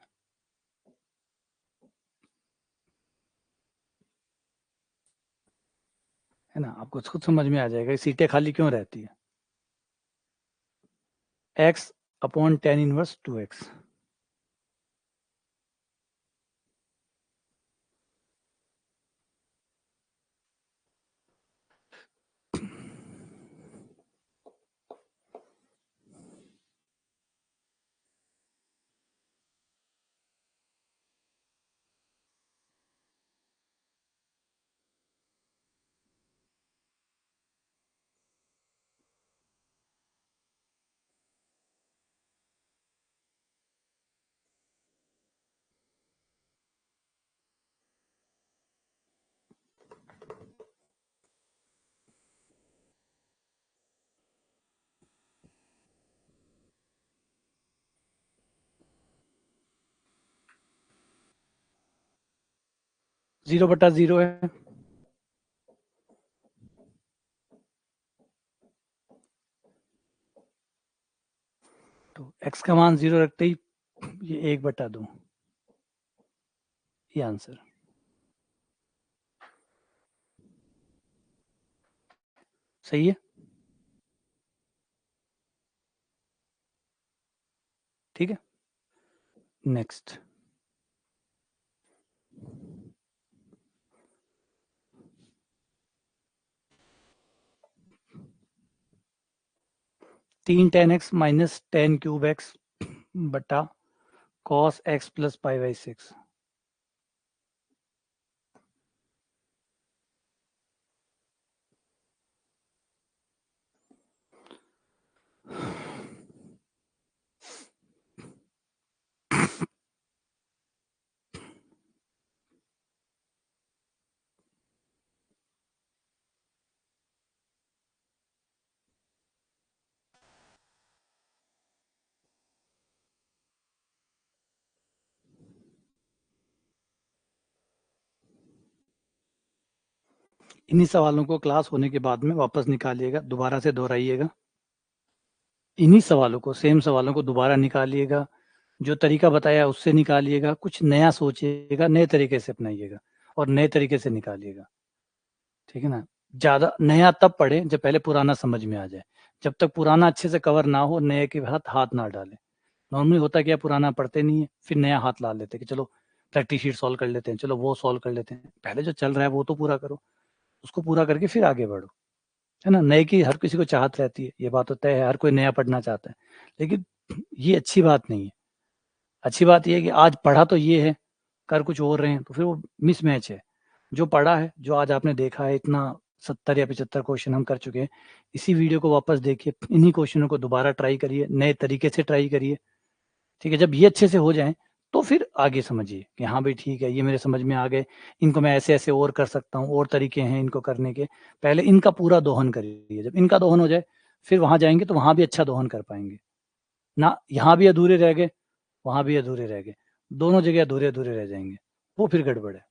ना। आपको खुद समझ में आ जाएगा कि सीटें खाली क्यों रहती है। x/tan−1 2x। जीरो बटा जीरो है, तो x का मान 0 रखते ही ये 1/2, ये आंसर। सही है, ठीक है। नेक्स्ट, तीन tan x-tan³ बटा cos x + π/6। इन्हीं सवालों को क्लास होने के बाद में वापस निकालिएगा, दोबारा से दोहराइएगा। इन्हीं सवालों को, सेम सवालों को दोबारा निकालिएगा, जो तरीका बताया उससे निकालिएगा, कुछ नया सोचिएगा, नए तरीके से अपनाइएगा और नए तरीके से निकालिएगा, ठीक है ना। ज्यादा नया तब पढ़े जब पहले पुराना समझ में आ जाए। जब तक पुराना अच्छे से कवर ना हो, नए के साथ हाथ ना डालें। नॉर्मली होता क्या, पुराना पढ़ते नहीं है, फिर नया हाथ ला लेते कि चलो प्रैक्टिस शीट सॉल्व कर लेते हैं, चलो वो सॉल्व कर लेते हैं। पहले जो चल रहा है वो तो पूरा करो, उसको पूरा करके फिर आगे बढ़ो, है ना। नए की हर किसी को चाहत रहती है, ये बात तो तय है, हर कोई नया पढ़ना चाहता है, लेकिन ये अच्छी बात नहीं है। अच्छी बात ये है कि आज पढ़ा तो ये है, कर कुछ और रहे हैं, तो फिर वो मिसमैच है। जो पढ़ा है, जो आज आपने देखा है, इतना 70 या 75 क्वेश्चन हम कर चुके हैं, इसी वीडियो को वापस देखिए, इन्हीं क्वेश्चनों को दोबारा ट्राई करिए, नए तरीके से ट्राई करिए, ठीक है। जब ये अच्छे से हो जाए तो फिर आगे समझिए कि हाँ भाई ठीक है, ये मेरे समझ में आ गए, इनको मैं ऐसे ऐसे और कर सकता हूँ, और तरीके हैं इनको करने के। पहले इनका पूरा दोहन करिए, जब इनका दोहन हो जाए फिर वहां जाएंगे तो वहां भी अच्छा दोहन कर पाएंगे ना। यहाँ भी अधूरे रह गए, वहां भी अधूरे रह गए, दोनों जगह अधूरे अधूरे रह जाएंगे, वो फिर गड़बड़ है।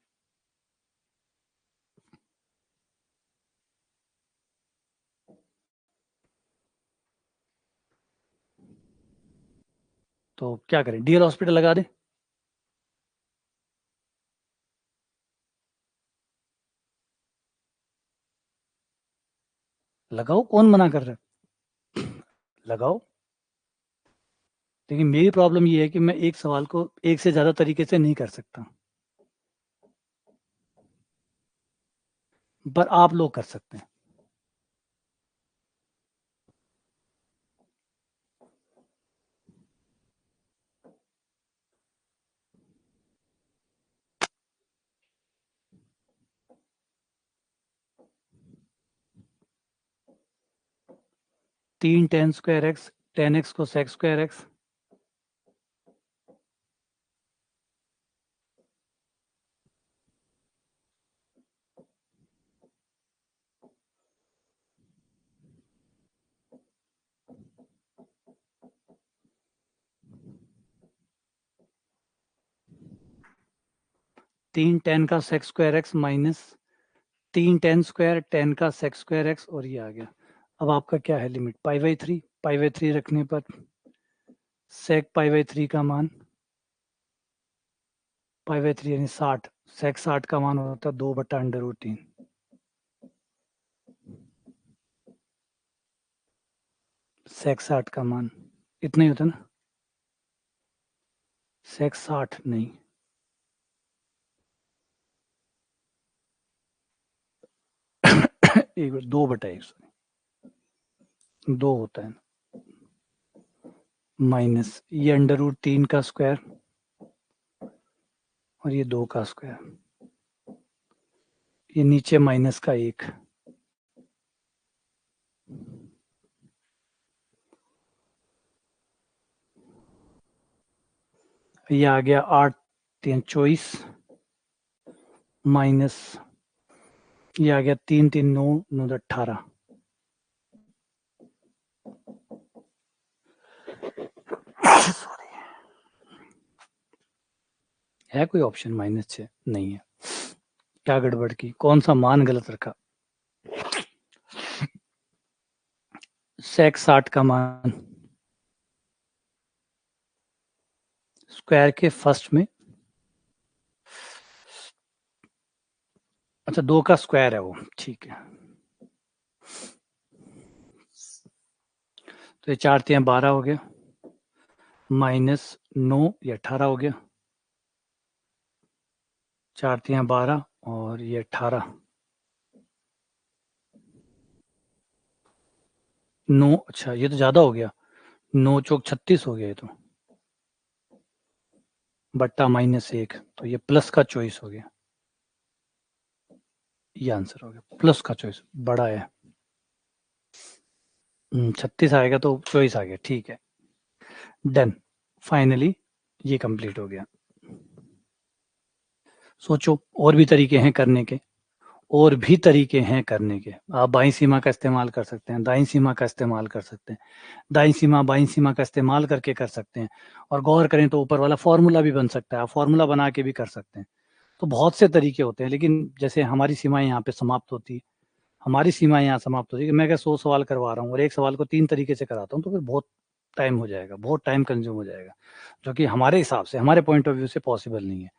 तो क्या करें, डीएल हॉस्पिटल लगा दें। लगाओ, कौन मना कर रहा है, लगाओ। लेकिन मेरी प्रॉब्लम ये है कि मैं एक सवाल को एक से ज्यादा तरीके से नहीं कर सकता, पर आप लोग कर सकते हैं। तीन ten square x, ten x को सेक स्क्वायर एक्स, तीन टेन का सेक स्क्वायर एक्स माइनस तीन टेन स्क्वायर टेन का सेक स्क्वायर एक्स, और ये आ गया। अब आपका क्या है लिमिट, पाई बाई थ्री रखने पर सेक पाई बाई थ्री का मान पाई बाई थ्री यानी 60, सेक 60 का मान होता है 2/√3। सेक 60 का मान इतना ही होता है ना, सेक 60 नहीं, एक 2/1, 2 होता है ना, माइनस ये √3 का स्क्वायर और ये 2 का स्क्वायर, ये नीचे माइनस का 1, ये आ गया 8 3 24 माइनस ये आ गया 3 3 9 9 18। है कोई ऑप्शन -6? नहीं है। क्या गड़बड़ की, कौन सा मान गलत रखा? सेक 60 का मान स्क्वायर के फर्स्ट में, अच्छा 2 का स्क्वायर है वो, ठीक है। तो ये 4 3 12 हो गया, माइनस 9 ये 18 हो गया, 4 3 12 और ये 18, 9, अच्छा ये तो ज्यादा हो गया, 9 चौक 36 हो गया ये तो, बट्टा -1, तो ये प्लस का चॉइस हो गया, ये आंसर हो गया, प्लस का चॉइस बड़ा है। 36 आएगा तो चॉइस आ गया, ठीक है, डन, फाइनली ये कंप्लीट हो गया। सोचो और भी तरीके हैं करने के, और भी तरीके हैं करने के। आप बाईं सीमा का इस्तेमाल कर सकते हैं, दाईं सीमा का इस्तेमाल कर सकते हैं, दाईं सीमा बाईं सीमा का इस्तेमाल करके कर सकते हैं, और गौर करें तो ऊपर वाला फॉर्मूला भी बन सकता है, आप फॉर्मूला बना के भी कर सकते हैं। तो बहुत से तरीके होते हैं, लेकिन जैसे हमारी सीमाएं यहाँ पे समाप्त होती है, हमारी सीमाएं यहाँ समाप्त होती है कि मैं अगर 100 सवाल करवा रहा हूँ और एक सवाल को 3 तरीके से कराता हूँ, तो फिर बहुत टाइम हो जाएगा, बहुत टाइम कंज्यूम हो जाएगा, जो कि हमारे हिसाब से, हमारे पॉइंट ऑफ व्यू से पॉसिबल नहीं है,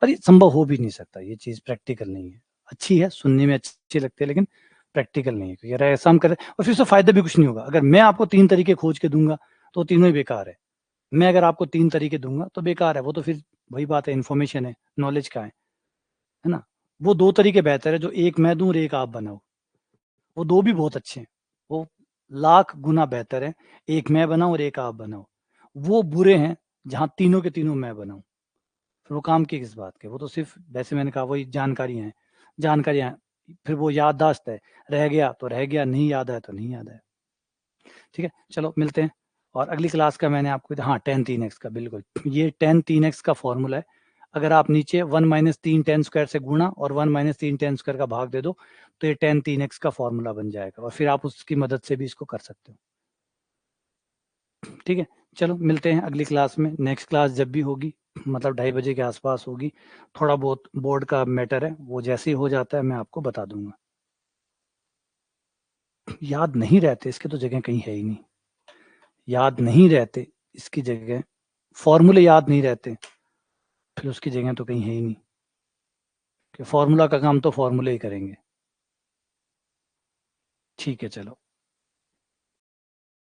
और ये संभव हो भी नहीं सकता, ये चीज़ प्रैक्टिकल नहीं है। अच्छी है, सुनने में अच्छी लगती है, लेकिन प्रैक्टिकल नहीं है, क्योंकि अगर ऐसा हम करें और फिर उससे फायदा भी कुछ नहीं होगा। अगर मैं आपको 3 तरीके खोज के दूंगा तो तीनों ही बेकार है, मैं अगर आपको 3 तरीके दूंगा तो बेकार है, वो तो फिर वही बात है, इन्फॉर्मेशन है, नॉलेज का है ना। वो 2 तरीके बेहतर है, जो एक मैं दूं और एक आप बनाओ, वो 2 भी बहुत अच्छे हैं, वो लाख गुना बेहतर है, एक मैं बनाऊं और एक आप बनाओ। वो बुरे हैं जहां तीनों के तीनों मैं बनाऊं, फिर वो काम की किस बात के, वो तो सिर्फ वैसे मैंने कहा वही जानकारियां हैं, जानकारियां, फिर वो याददाश्त है, रह गया तो रह गया, नहीं याद है तो नहीं याद है। ठीक है, चलो मिलते हैं। और अगली क्लास का मैंने आपको, हाँ, tan 3x का, बिल्कुल ये tan 3x का फॉर्मूला है। अगर आप नीचे 1 - 3 tan स्क्वायर से गुणा और 1 - 3 tan स्क्वायर का भाग दे दो, तो ये tan 3x का फॉर्मूला बन जाएगा, और फिर आप उसकी मदद से भी इसको कर सकते हो। ठीक है, चलो मिलते हैं अगली क्लास में। नेक्स्ट क्लास जब भी होगी, मतलब 2:30 बजे के आसपास होगी। थोड़ा बहुत बोर्ड का मैटर है, वो जैसे ही हो जाता है मैं आपको बता दूंगा। याद नहीं रहते इसके तो जगह कहीं है ही नहीं, याद नहीं रहते इसकी जगह, फॉर्मूले याद नहीं रहते फिर उसकी जगह तो कहीं है ही नहीं, कि फॉर्मूला का काम तो फॉर्मूले ही करेंगे। ठीक है, चलो।